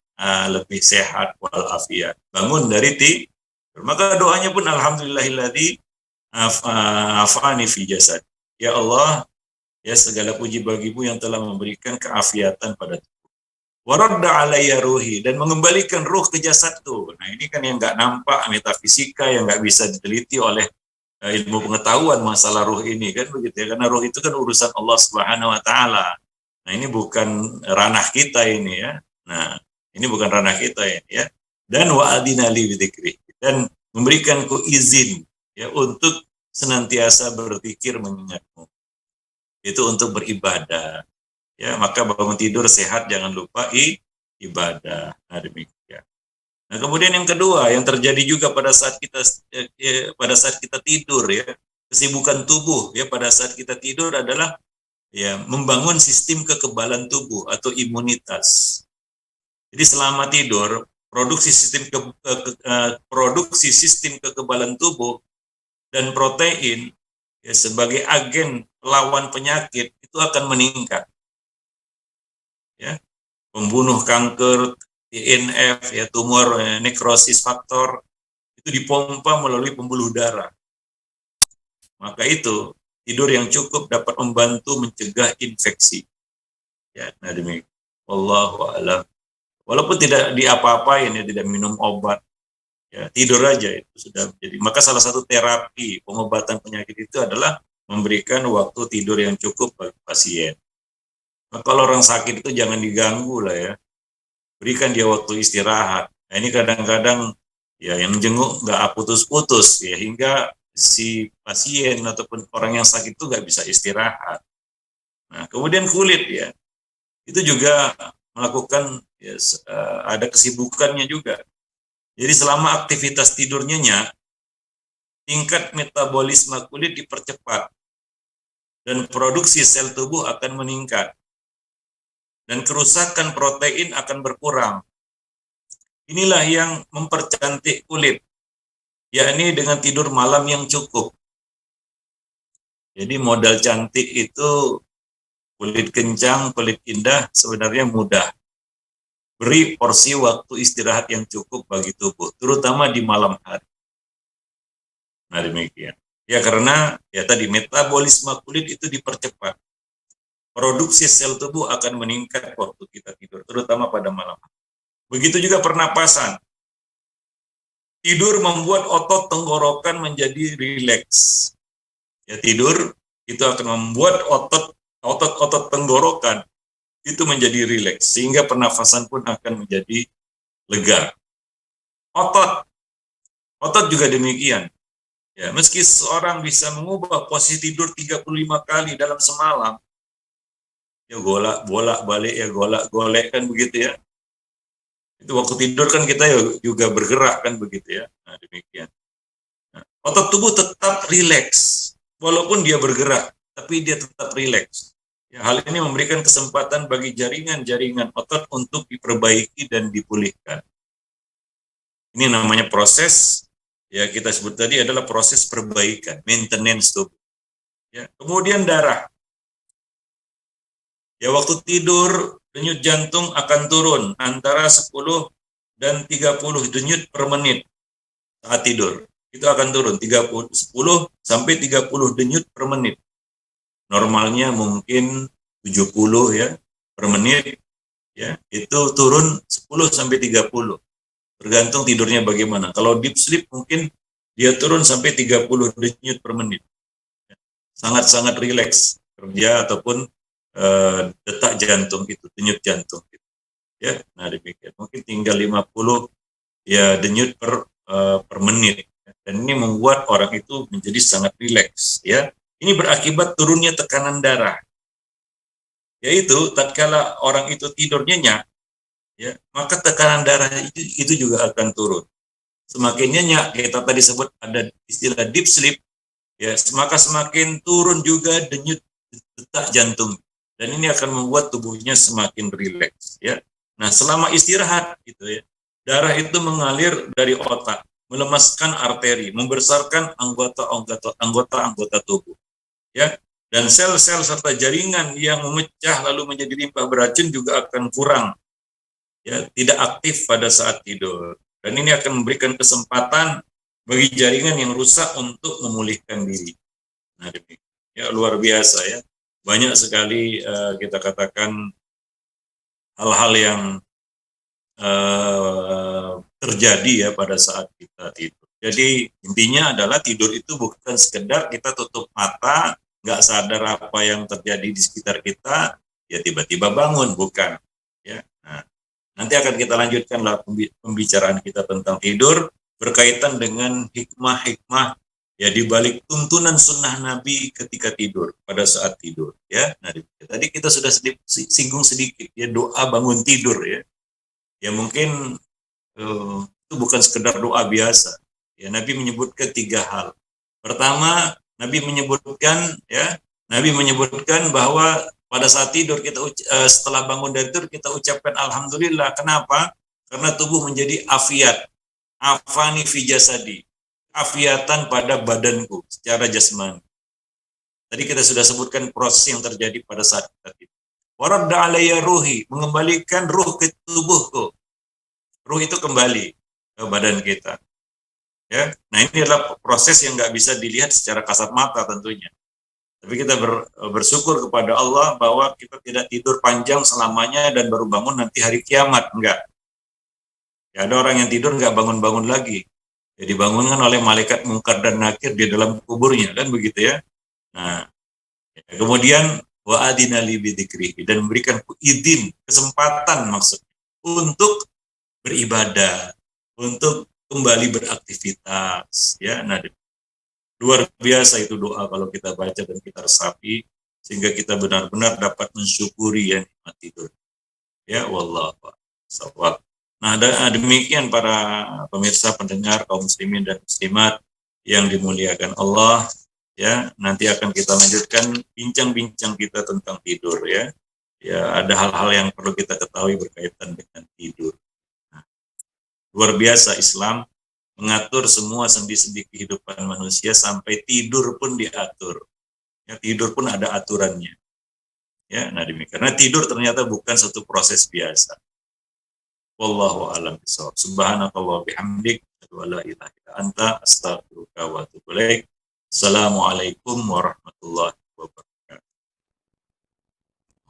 S3: lebih sehat walafiat. Bangun dari tidur. Maka doanya pun alhamdulillahilladzi afani fi jasad. Ya Allah, ya segala puji bagimu yang telah memberikan keafiatan pada tubuh. Waradda alayya ruhi, dan mengembalikan ruh ke jasadku. Nah ini kan yang nggak nampak, metafisika yang nggak bisa diteliti oleh ilmu pengetahuan masalah ruh ini kan begitu ya, karena ruh itu kan urusan Allah Subhanahu wa taala. Nah, ini bukan ranah kita ini ya. Nah, ini bukan ranah kita ya. Dan wa'adina li bidzikri, dan memberikanku izin ya untuk senantiasa berzikir mengingatmu. Itu untuk beribadah. Ya, maka bangun tidur sehat, jangan lupa ibadah. Nah, demikian. Nah, kemudian yang kedua yang terjadi juga pada saat kita tidur ya, kesibukan tubuh ya pada saat kita tidur adalah ya membangun sistem kekebalan tubuh atau imunitas. Jadi selama tidur produksi sistem kekebalan tubuh dan protein ya sebagai agen lawan penyakit itu akan meningkat. Ya, pembunuh kanker, TNF ya, tumor nekrosis faktor itu dipompa melalui pembuluh darah. Maka itu tidur yang cukup dapat membantu mencegah infeksi. Ya, nah demikian. Wallahu a'lam. Walaupun tidak diapa-apain ya, tidak minum obat, ya tidur aja itu sudah jadi. Maka salah satu terapi pengobatan penyakit itu adalah memberikan waktu tidur yang cukup bagi pasien. Nah, kalau orang sakit itu jangan diganggu lah ya. Berikan dia waktu istirahat. Nah, ini kadang-kadang ya yang jenguk nggak putus-putus ya, hingga si pasien ataupun orang yang sakit itu nggak bisa istirahat. Nah, kemudian kulit ya, itu juga melakukan ya, ada kesibukannya juga. Jadi selama aktivitas tidur nyenyak, tingkat metabolisme kulit dipercepat dan produksi sel tubuh akan meningkat dan kerusakan protein akan berkurang. Inilah yang mempercantik kulit, yakni dengan tidur malam yang cukup. Jadi modal cantik itu kulit kencang, kulit indah sebenarnya mudah. Beri porsi waktu istirahat yang cukup bagi tubuh, terutama di malam hari. Nah demikian. Ya karena ya tadi metabolisme kulit itu dipercepat. Produksi sel tubuh akan meningkat waktu kita tidur, terutama pada malam hari. Begitu juga pernapasan. Tidur membuat otot tenggorokan menjadi rileks. Ya tidur itu akan membuat otot tenggorokan itu menjadi rileks, sehingga pernafasan pun akan menjadi lega. Otot juga demikian. Ya, meski seorang bisa mengubah posisi tidur 35 kali dalam semalam, ya golak balik ya golak kan begitu ya. Itu waktu tidur kan kita juga bergerak kan begitu ya. Nah, demikian. Nah, otot tubuh tetap rileks walaupun dia bergerak, tapi dia tetap rileks. Ya, hal ini memberikan kesempatan bagi jaringan-jaringan otot untuk diperbaiki dan dipulihkan. Ini namanya proses, ya kita sebut tadi adalah proses perbaikan, maintenance tubuh. Ya, kemudian darah. Ya waktu tidur, denyut jantung akan turun antara 10 dan 30 denyut per menit saat tidur. itu akan turun 10 sampai 30 denyut per menit. Normalnya mungkin 70 ya per menit, ya itu turun 10 sampai 30, tergantung tidurnya bagaimana. Kalau deep sleep mungkin dia turun sampai 30 denyut per menit, sangat-sangat rileks kerja ataupun detak jantung itu, denyut jantung gitu. Ya, nah demikian. Mungkin tinggal 50 ya denyut per menit, dan ini membuat orang itu menjadi sangat rileks, ya. Ini berakibat turunnya tekanan darah, yaitu tatkala orang itu tidur nyenyak, ya, maka tekanan darah itu juga akan turun. Semakin nyenyak, kita tadi sebut ada istilah deep sleep, ya, maka semakin turun juga denyut detak jantung, dan ini akan membuat tubuhnya semakin rileks, ya. Nah, selama istirahat gitu ya, darah itu mengalir dari otak, melemaskan arteri, membesarkan anggota tubuh, ya. Dan sel-sel serta jaringan yang memecah lalu menjadi limbah beracun juga akan kurang, ya, tidak aktif pada saat tidur. Dan ini akan memberikan kesempatan bagi jaringan yang rusak untuk memulihkan diri. Nah, demikian. Ya, luar biasa ya. Banyak sekali kita katakan hal-hal yang terjadi ya pada saat kita tidur. Jadi intinya adalah tidur itu bukan sekedar kita tutup mata, nggak sadar apa yang terjadi di sekitar kita, ya tiba-tiba bangun, bukan. Ya, nah, nanti akan kita lanjutkan lah pembicaraan kita tentang tidur berkaitan dengan hikmah-hikmah ya di balik tuntunan sunnah Nabi ketika tidur, pada saat tidur, ya. Nah, tadi kita sudah singgung sedikit ya, doa bangun tidur ya. Ya mungkin itu bukan sekedar doa biasa. Ya, Nabi menyebutkan 3 hal. Pertama, Nabi menyebutkan bahwa pada saat tidur kita setelah bangun dari tidur kita ucapkan alhamdulillah. Kenapa? Karena tubuh menjadi afiat. Afani fi jasadi. Afiatan pada badanku secara jasmani. Tadi kita sudah sebutkan proses yang terjadi pada saat kita tidur. Waradda alayya ruhi, mengembalikan ruh ke tubuhku. Ruh itu kembali ke badan kita. Ya, nah ini adalah proses yang nggak bisa dilihat secara kasat mata tentunya. Tapi kita bersyukur kepada Allah bahwa kita tidak tidur panjang selamanya dan baru bangun nanti hari kiamat, enggak. Ya, ada orang yang tidur nggak bangun-bangun lagi. Ya, dibangunkan oleh malaikat mungkar dan nakir di dalam kuburnya, kan begitu ya. Nah, ya, kemudian wa adina li bidzikrihi, dan memberikan izin, kesempatan maksudnya untuk beribadah, untuk kembali beraktivitas, ya. Nah, luar biasa itu doa kalau kita baca dan kita resapi, sehingga kita benar-benar dapat mensyukuri ya nikmat tidur. Ya, wallahu a'lam. Nah, demikian para pemirsa pendengar kaum muslimin dan muslimat yang dimuliakan Allah, ya. Nanti akan kita lanjutkan bincang-bincang kita tentang tidur, ya. Ya, ada hal-hal yang perlu kita ketahui berkaitan dengan tidur. Nah, luar biasa Islam mengatur semua sendi-sendi kehidupan manusia, sampai tidur pun diatur. Ya, tidur pun ada aturannya. Ya, nah demikian. Karena tidur ternyata bukan satu proses biasa. Wallahu a'lam bishawab. Subhanakallah bihamdik, asyhadu an la ilaha illa anta, astaghfiruka wa atubu ilaik. Assalamualaikum warahmatullahi wabarakatuh.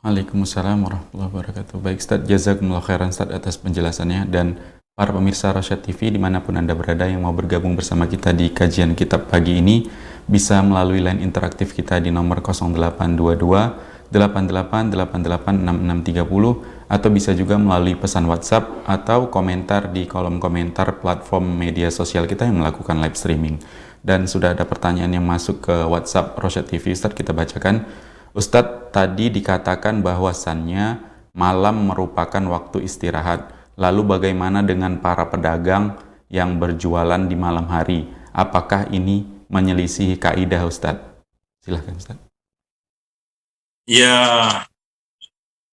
S2: Waalaikumsalam warahmatullahi wabarakatuh. Baik Ustadz, jazakumullah khairan Ustadz atas penjelasannya, dan para pemirsa Rosyad TV dimanapun Anda berada yang mau bergabung bersama kita di kajian kitab pagi ini bisa melalui line interaktif kita di nomor 0822 88886630, atau bisa juga melalui pesan WhatsApp atau komentar di kolom komentar platform media sosial kita yang melakukan live streaming. Dan sudah ada pertanyaan yang masuk ke WhatsApp Rosyad TV, Ustadz, kita bacakan. Ustadz, tadi dikatakan bahwasannya malam merupakan waktu istirahat. Lalu bagaimana dengan para pedagang yang berjualan di malam hari? Apakah ini menyelisihi kaidah, Ustadz? Silahkan, Ustadz.
S3: Ya,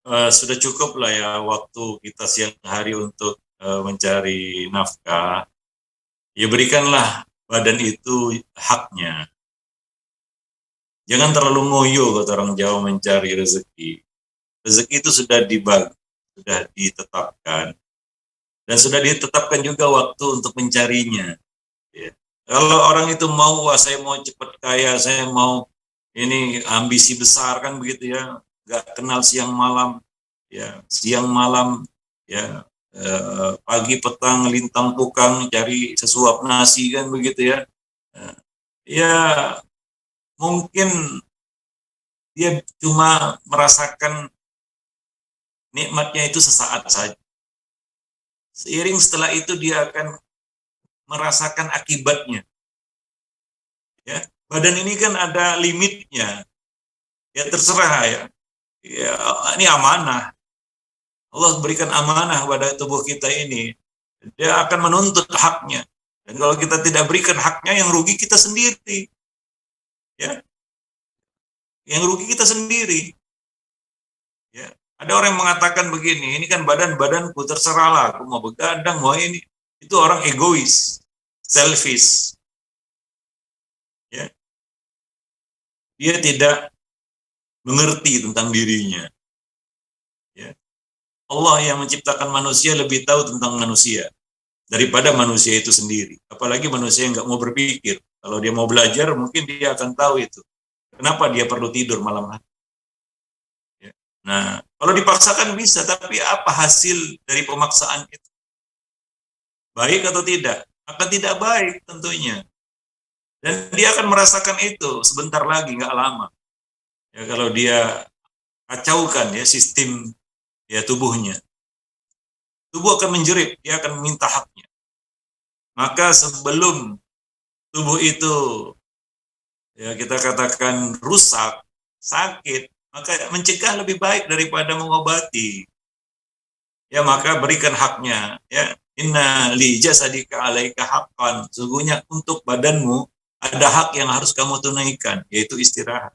S3: sudah cukup lah ya waktu kita siang hari untuk mencari nafkah. Ya, berikanlah badan itu haknya. Jangan terlalu ngoyo kata orang Jawa mencari rezeki. Rezeki itu sudah dibagi, sudah ditetapkan, dan sudah ditetapkan juga waktu untuk mencarinya. Ya. Kalau orang itu mau, wah saya mau cepat kaya, saya mau ini ambisi besar kan begitu ya, nggak kenal siang malam, ya siang malam, ya pagi petang lintang pukang cari sesuap nasi kan begitu ya. Ya mungkin dia cuma merasakan nikmatnya itu sesaat saja. Seiring setelah itu dia akan merasakan akibatnya. Ya, badan ini kan ada limitnya. Ya terserah ya. Ya ini amanah. Allah berikan amanah pada tubuh kita ini. Dia akan menuntut haknya. Dan kalau kita tidak berikan haknya, yang rugi kita sendiri. Ya, yang rugi kita sendiri. Ya, ada orang yang mengatakan begini, ini kan badanku terserahlah, aku mau begadang, mau ini. Itu orang egois, selfish. Ya, dia tidak mengerti tentang dirinya. Ya. Allah yang menciptakan manusia lebih tahu tentang manusia daripada manusia itu sendiri. Apalagi manusia yang nggak mau berpikir. Kalau dia mau belajar, mungkin dia akan tahu itu. Kenapa dia perlu tidur malam hari. Ya. Nah, kalau dipaksakan bisa, tapi apa hasil dari pemaksaan itu? Baik atau tidak? Akan tidak baik tentunya. Dan dia akan merasakan itu sebentar lagi, nggak lama. Ya, kalau dia kacaukan ya sistem ya tubuhnya. Tubuh akan menjerit, dia akan meminta haknya. Maka sebelum tubuh itu ya kita katakan rusak, sakit, maka mencegah lebih baik daripada mengobati. Ya maka berikan haknya. Ya inna li jasadika alaika haqqan. Sesungguhnya untuk badanmu ada hak yang harus kamu tunaikan, yaitu istirahat.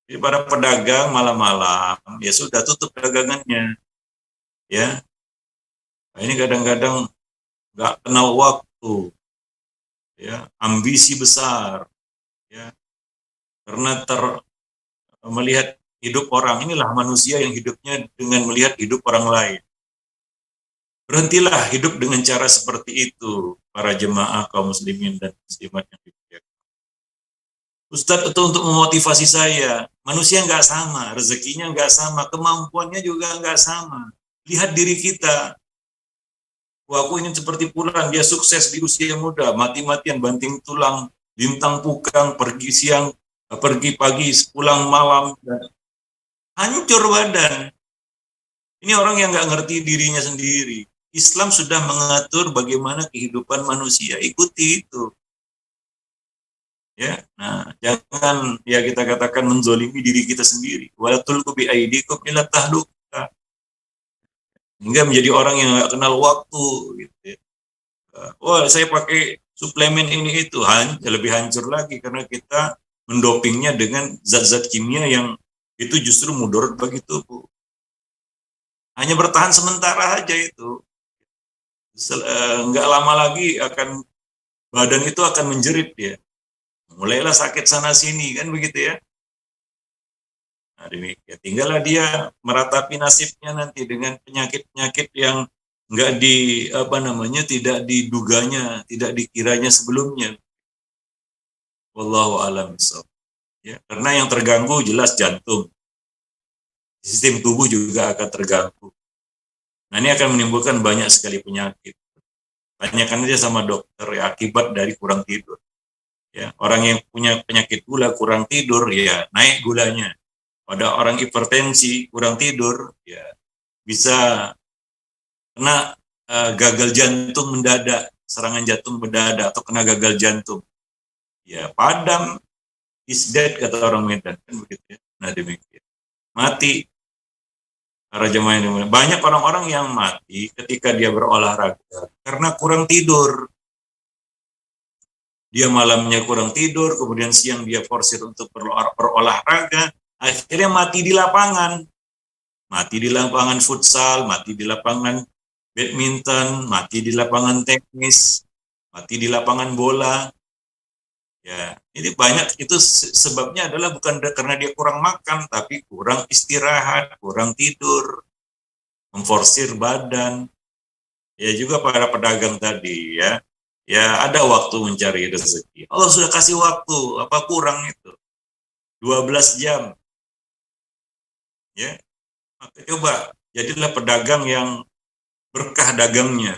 S3: Jadi para pedagang malam-malam ya sudah tutup dagangannya. Ya, nah, ini kadang-kadang nggak kenal waktu. Ya, ambisi besar. Ya, karena melihat hidup orang. Inilah manusia yang hidupnya dengan melihat hidup orang lain. Berhentilah hidup dengan cara seperti itu, para jemaah kaum muslimin dan muslimat yang dimuliakan. Ustadz itu untuk memotivasi saya. Manusia nggak sama, rezekinya nggak sama, kemampuannya juga nggak sama. Lihat diri kita. Wah, aku ingin seperti Fulan, dia sukses di usia muda, mati-matian banting tulang, lintang pukang, pergi siang, pergi pagi, pulang malam, hancur badan. Ini orang yang nggak ngerti dirinya sendiri. Islam sudah mengatur bagaimana kehidupan manusia, ikuti itu. Ya, nah jangan ya kita katakan menzolimi diri kita sendiri. Wala tulqu bi aidikum ila tahluka. Hingga menjadi orang yang nggak kenal waktu. Gitu ya. Wah, saya pakai suplemen ini itu lebih hancur lagi karena kita mendopingnya dengan zat-zat kimia yang itu justru mudarat bagi tubuh. Hanya bertahan sementara aja itu. Nggak lama lagi badan itu akan menjerit dia. Mulailah sakit sana sini kan begitu ya. Nah, demikian. Tinggallah dia meratapi nasibnya nanti dengan penyakit-penyakit yang nggak tidak diduganya, tidak dikiranya sebelumnya. Wallahu a'lam bishawab. Ya, karena yang terganggu jelas jantung. Sistem tubuh juga akan terganggu. Nah, ini akan menimbulkan banyak sekali penyakit. Tanyakan aja sama dokter ya, akibat dari kurang tidur. Ya, orang yang punya penyakit gula kurang tidur ya naik gulanya. Pada orang hipertensi kurang tidur ya bisa kena gagal jantung mendadak, serangan jantung mendadak atau kena gagal jantung. Ya padam is dead kata orang Medan kan begitu ya. Nah demikian. Mati para jemaah yang banyak orang-orang yang mati ketika dia berolahraga karena kurang tidur. Dia malamnya kurang tidur, kemudian siang dia forsir untuk berolahraga, akhirnya mati di lapangan. Mati di lapangan futsal, mati di lapangan badminton, mati di lapangan tenis, mati di lapangan bola. Ya, ini banyak itu sebabnya adalah bukan karena dia kurang makan, tapi kurang istirahat, kurang tidur, memforsir badan. Ya juga para pedagang tadi ya, Ya ada waktu mencari rezeki. Allah sudah kasih waktu, apa kurang itu? 12 jam. Ya, maka coba jadilah pedagang yang berkah dagangnya,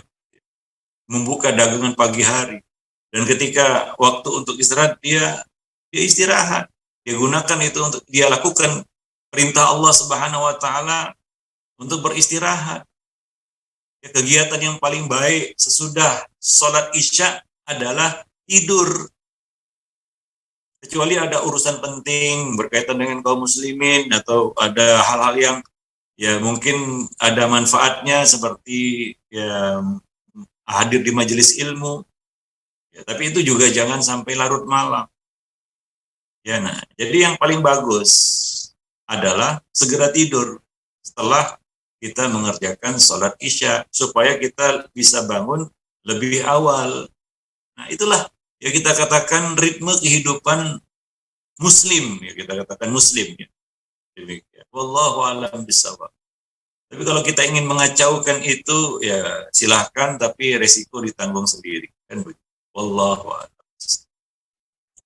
S3: membuka dagangan pagi hari. Dan ketika waktu untuk istirahat, dia istirahat. Dia gunakan itu untuk dia lakukan perintah Allah Subhanahu wa taala untuk beristirahat. Ya, kegiatan yang paling baik sesudah sholat Isya adalah tidur. Kecuali ada urusan penting berkaitan dengan kaum muslimin atau ada hal-hal yang ya mungkin ada manfaatnya seperti ya hadir di majelis ilmu. Ya, tapi itu juga jangan sampai larut malam. Ya, nah, jadi yang paling bagus adalah segera tidur setelah kita mengerjakan sholat Isya supaya kita bisa bangun lebih awal. Nah, itulah ya kita katakan ritme kehidupan Muslim, ya kita katakan Muslim. Ya. Demikian. Wallahu a'lam bishawab. Tapi kalau kita ingin mengacaukan itu, ya silahkan, tapi resiko ditanggung sendiri. Kan begitu. Wallahu a'lam.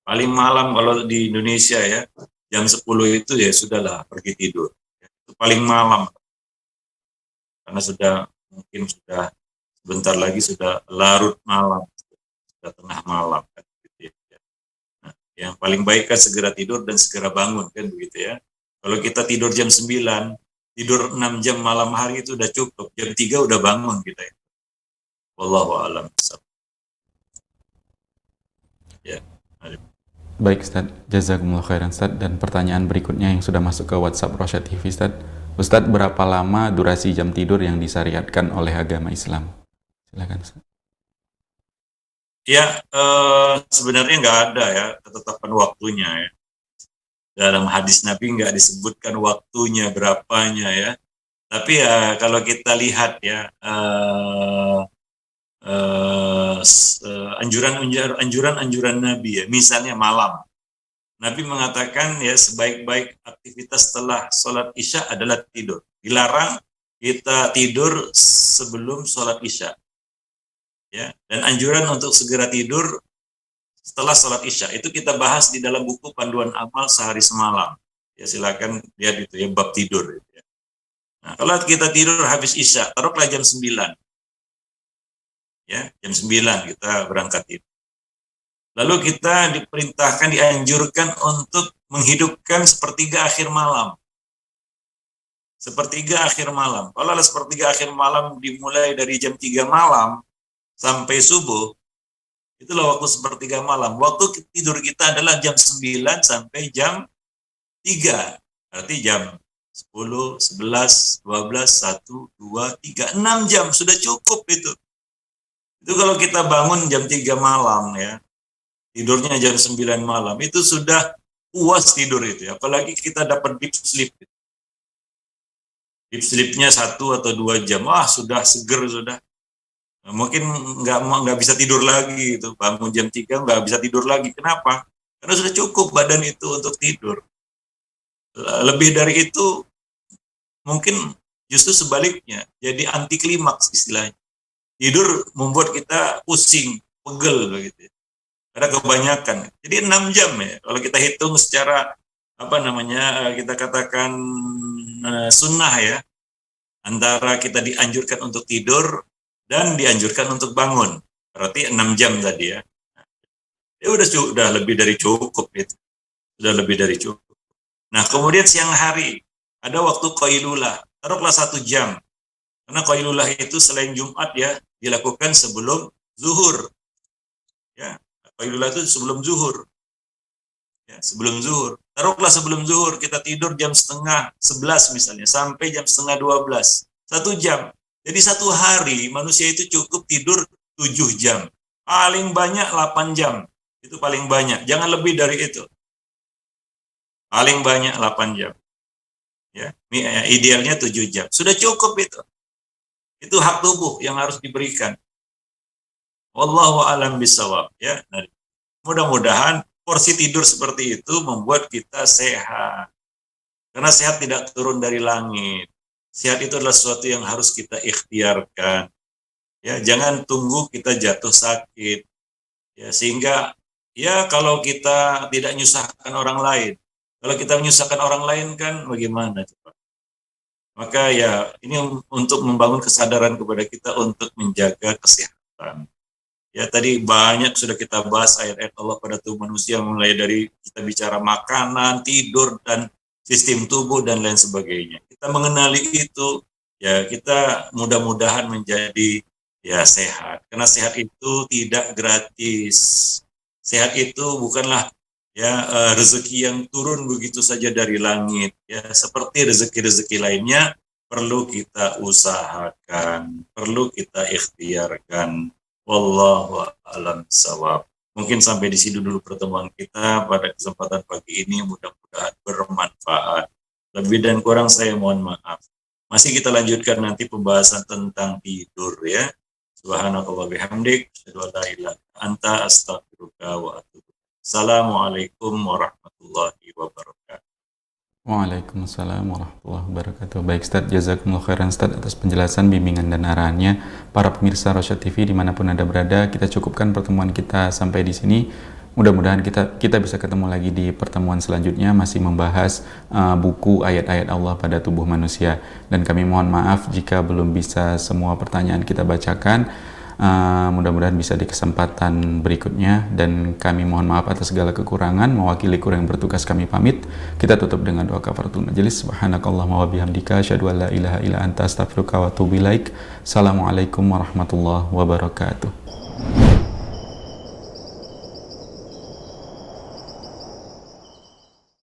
S3: Paling malam kalau di Indonesia ya, jam 10 itu ya sudahlah pergi tidur. Itu paling malam. Karena mungkin sudah sebentar lagi sudah larut malam, sudah tengah malam. Kan, gitu ya. Nah, yang paling baik kan segera tidur dan segera bangun kan begitu ya. Kalau kita tidur jam 9, tidur 6 jam malam hari itu udah cukup. Jam 3 udah bangun kita ya. Wallahu a'lam. Ya.
S2: Baik Ustaz, jazakumullah khairan Ustaz. Dan pertanyaan berikutnya yang sudah masuk ke WhatsApp Rosyad TV Ustaz. Ustaz, berapa lama durasi jam tidur yang disyariatkan oleh agama Islam? Silakan Ustaz.
S3: Ya, sebenarnya nggak ada ya ketetapan waktunya ya. Dalam hadis Nabi nggak disebutkan waktunya berapanya ya. Tapi ya kalau kita lihat ya anjuran-anjuran Nabi ya, misalnya malam. Nabi mengatakan ya sebaik-baik aktivitas setelah sholat Isya adalah tidur. Dilarang kita tidur sebelum sholat Isya. Ya, dan anjuran untuk segera tidur setelah sholat Isya itu kita bahas di dalam buku panduan amal sehari semalam. Ya silakan lihat itu ya bab tidur. Ya. Nah, kalau kita tidur habis Isya, taruhlah jam 9. Ya, jam 9 kita berangkat tidur. Lalu kita diperintahkan, dianjurkan untuk menghidupkan sepertiga akhir malam. Sepertiga akhir malam. Kalau sepertiga akhir malam dimulai dari jam 3 malam sampai subuh, itulah waktu sepertiga malam. Waktu tidur kita adalah jam 9 sampai jam 3. Berarti jam 10, 11, 12, 1, 2, 3, 6 jam. Sudah cukup itu. Itu kalau kita bangun jam 3 malam ya. Tidurnya jam 9 malam, itu sudah puas tidur itu ya. Apalagi kita dapat deep sleep. Deep sleepnya 1 atau 2 jam, wah sudah seger sudah. Nah, mungkin nggak bisa tidur lagi itu. Bangun jam 3 nggak bisa tidur lagi. Kenapa? Karena sudah cukup badan itu untuk tidur. Lebih dari itu mungkin justru sebaliknya, jadi anti klimaks istilahnya. Tidur membuat kita pusing, pegel begitu. Ada kebanyakan. Jadi 6 jam ya. Kalau kita hitung secara apa namanya kita katakan sunnah ya, antara kita dianjurkan untuk tidur dan dianjurkan untuk bangun. Berarti 6 jam tadi ya. Ya udah lebih dari cukup itu. Sudah lebih dari cukup. Nah, kemudian siang hari ada waktu qailulah. Taruhlah 1 jam. Karena qailulah itu selain Jumat ya, dilakukan sebelum zuhur. Ya, qailulah itu sebelum zuhur. Ya, sebelum zuhur. Taruhlah sebelum zuhur kita tidur jam setengah 11 misalnya sampai jam setengah 12. 1 jam. Jadi 1 hari manusia itu cukup tidur 7 jam. Paling banyak 8 jam. Itu paling banyak. Jangan lebih dari itu. Paling banyak 8 jam. Ya, idealnya 7 jam. Sudah cukup itu. Itu hak tubuh yang harus diberikan. Wallahu a'lam bishawab ya. Nah, mudah-mudahan porsi tidur seperti itu membuat kita sehat. Karena sehat tidak turun dari langit. Sehat itu adalah sesuatu yang harus kita ikhtiarkan. Ya, jangan tunggu kita jatuh sakit, Ya, sehingga ya kalau kita tidak menyusahkan orang lain, kalau kita menyusahkan orang lain kan bagaimana coba? Maka ya ini untuk membangun kesadaran kepada kita untuk menjaga kesehatan. Ya tadi banyak sudah kita bahas ayat-ayat Allah pada tubuh manusia, mulai dari kita bicara makanan, tidur, dan sistem tubuh dan lain sebagainya. Kita mengenali itu, ya kita mudah-mudahan menjadi ya sehat. Karena sehat itu tidak gratis. Sehat itu bukanlah ya rezeki yang turun begitu saja dari langit. Ya seperti rezeki-rezeki lainnya perlu kita usahakan, perlu kita ikhtiarkan. Wallahu a'lam bishawab. Mungkin sampai di sini dulu pertemuan kita pada kesempatan pagi ini, mudah-mudahan bermanfaat. Lebih dan kurang saya mohon maaf. Masih kita lanjutkan nanti pembahasan tentang tidur ya. Subhanakallah bihamdik, asyhadu an la ilaha illa anta, astaghfiruka wa atubu ilaik. Assalamualaikum warahmatullahi wabarakatuh.
S2: Waalaikumsalam warahmatullahi wabarakatuh. Baik Ustadz, jazakumullah khairan Ustadz atas penjelasan, bimbingan dan arahannya. Para pemirsa Rosyad TV dimanapun Anda berada, kita cukupkan pertemuan kita sampai di sini. Mudah-mudahan kita bisa ketemu lagi di pertemuan selanjutnya, masih membahas buku ayat-ayat Allah pada tubuh manusia. Dan kami mohon maaf jika belum bisa semua pertanyaan kita bacakan. Mudah-mudahan bisa di kesempatan berikutnya, dan kami mohon maaf atas segala kekurangan. Mewakili kru yang bertugas kami pamit. Kita tutup dengan doa kafaratul majelis. Subhanakallahumma wa bihamdika asyhadu an la ilaha illa anta astaghfiruka wa atubu ilaik. Assalamualaikum warahmatullahi wabarakatuh.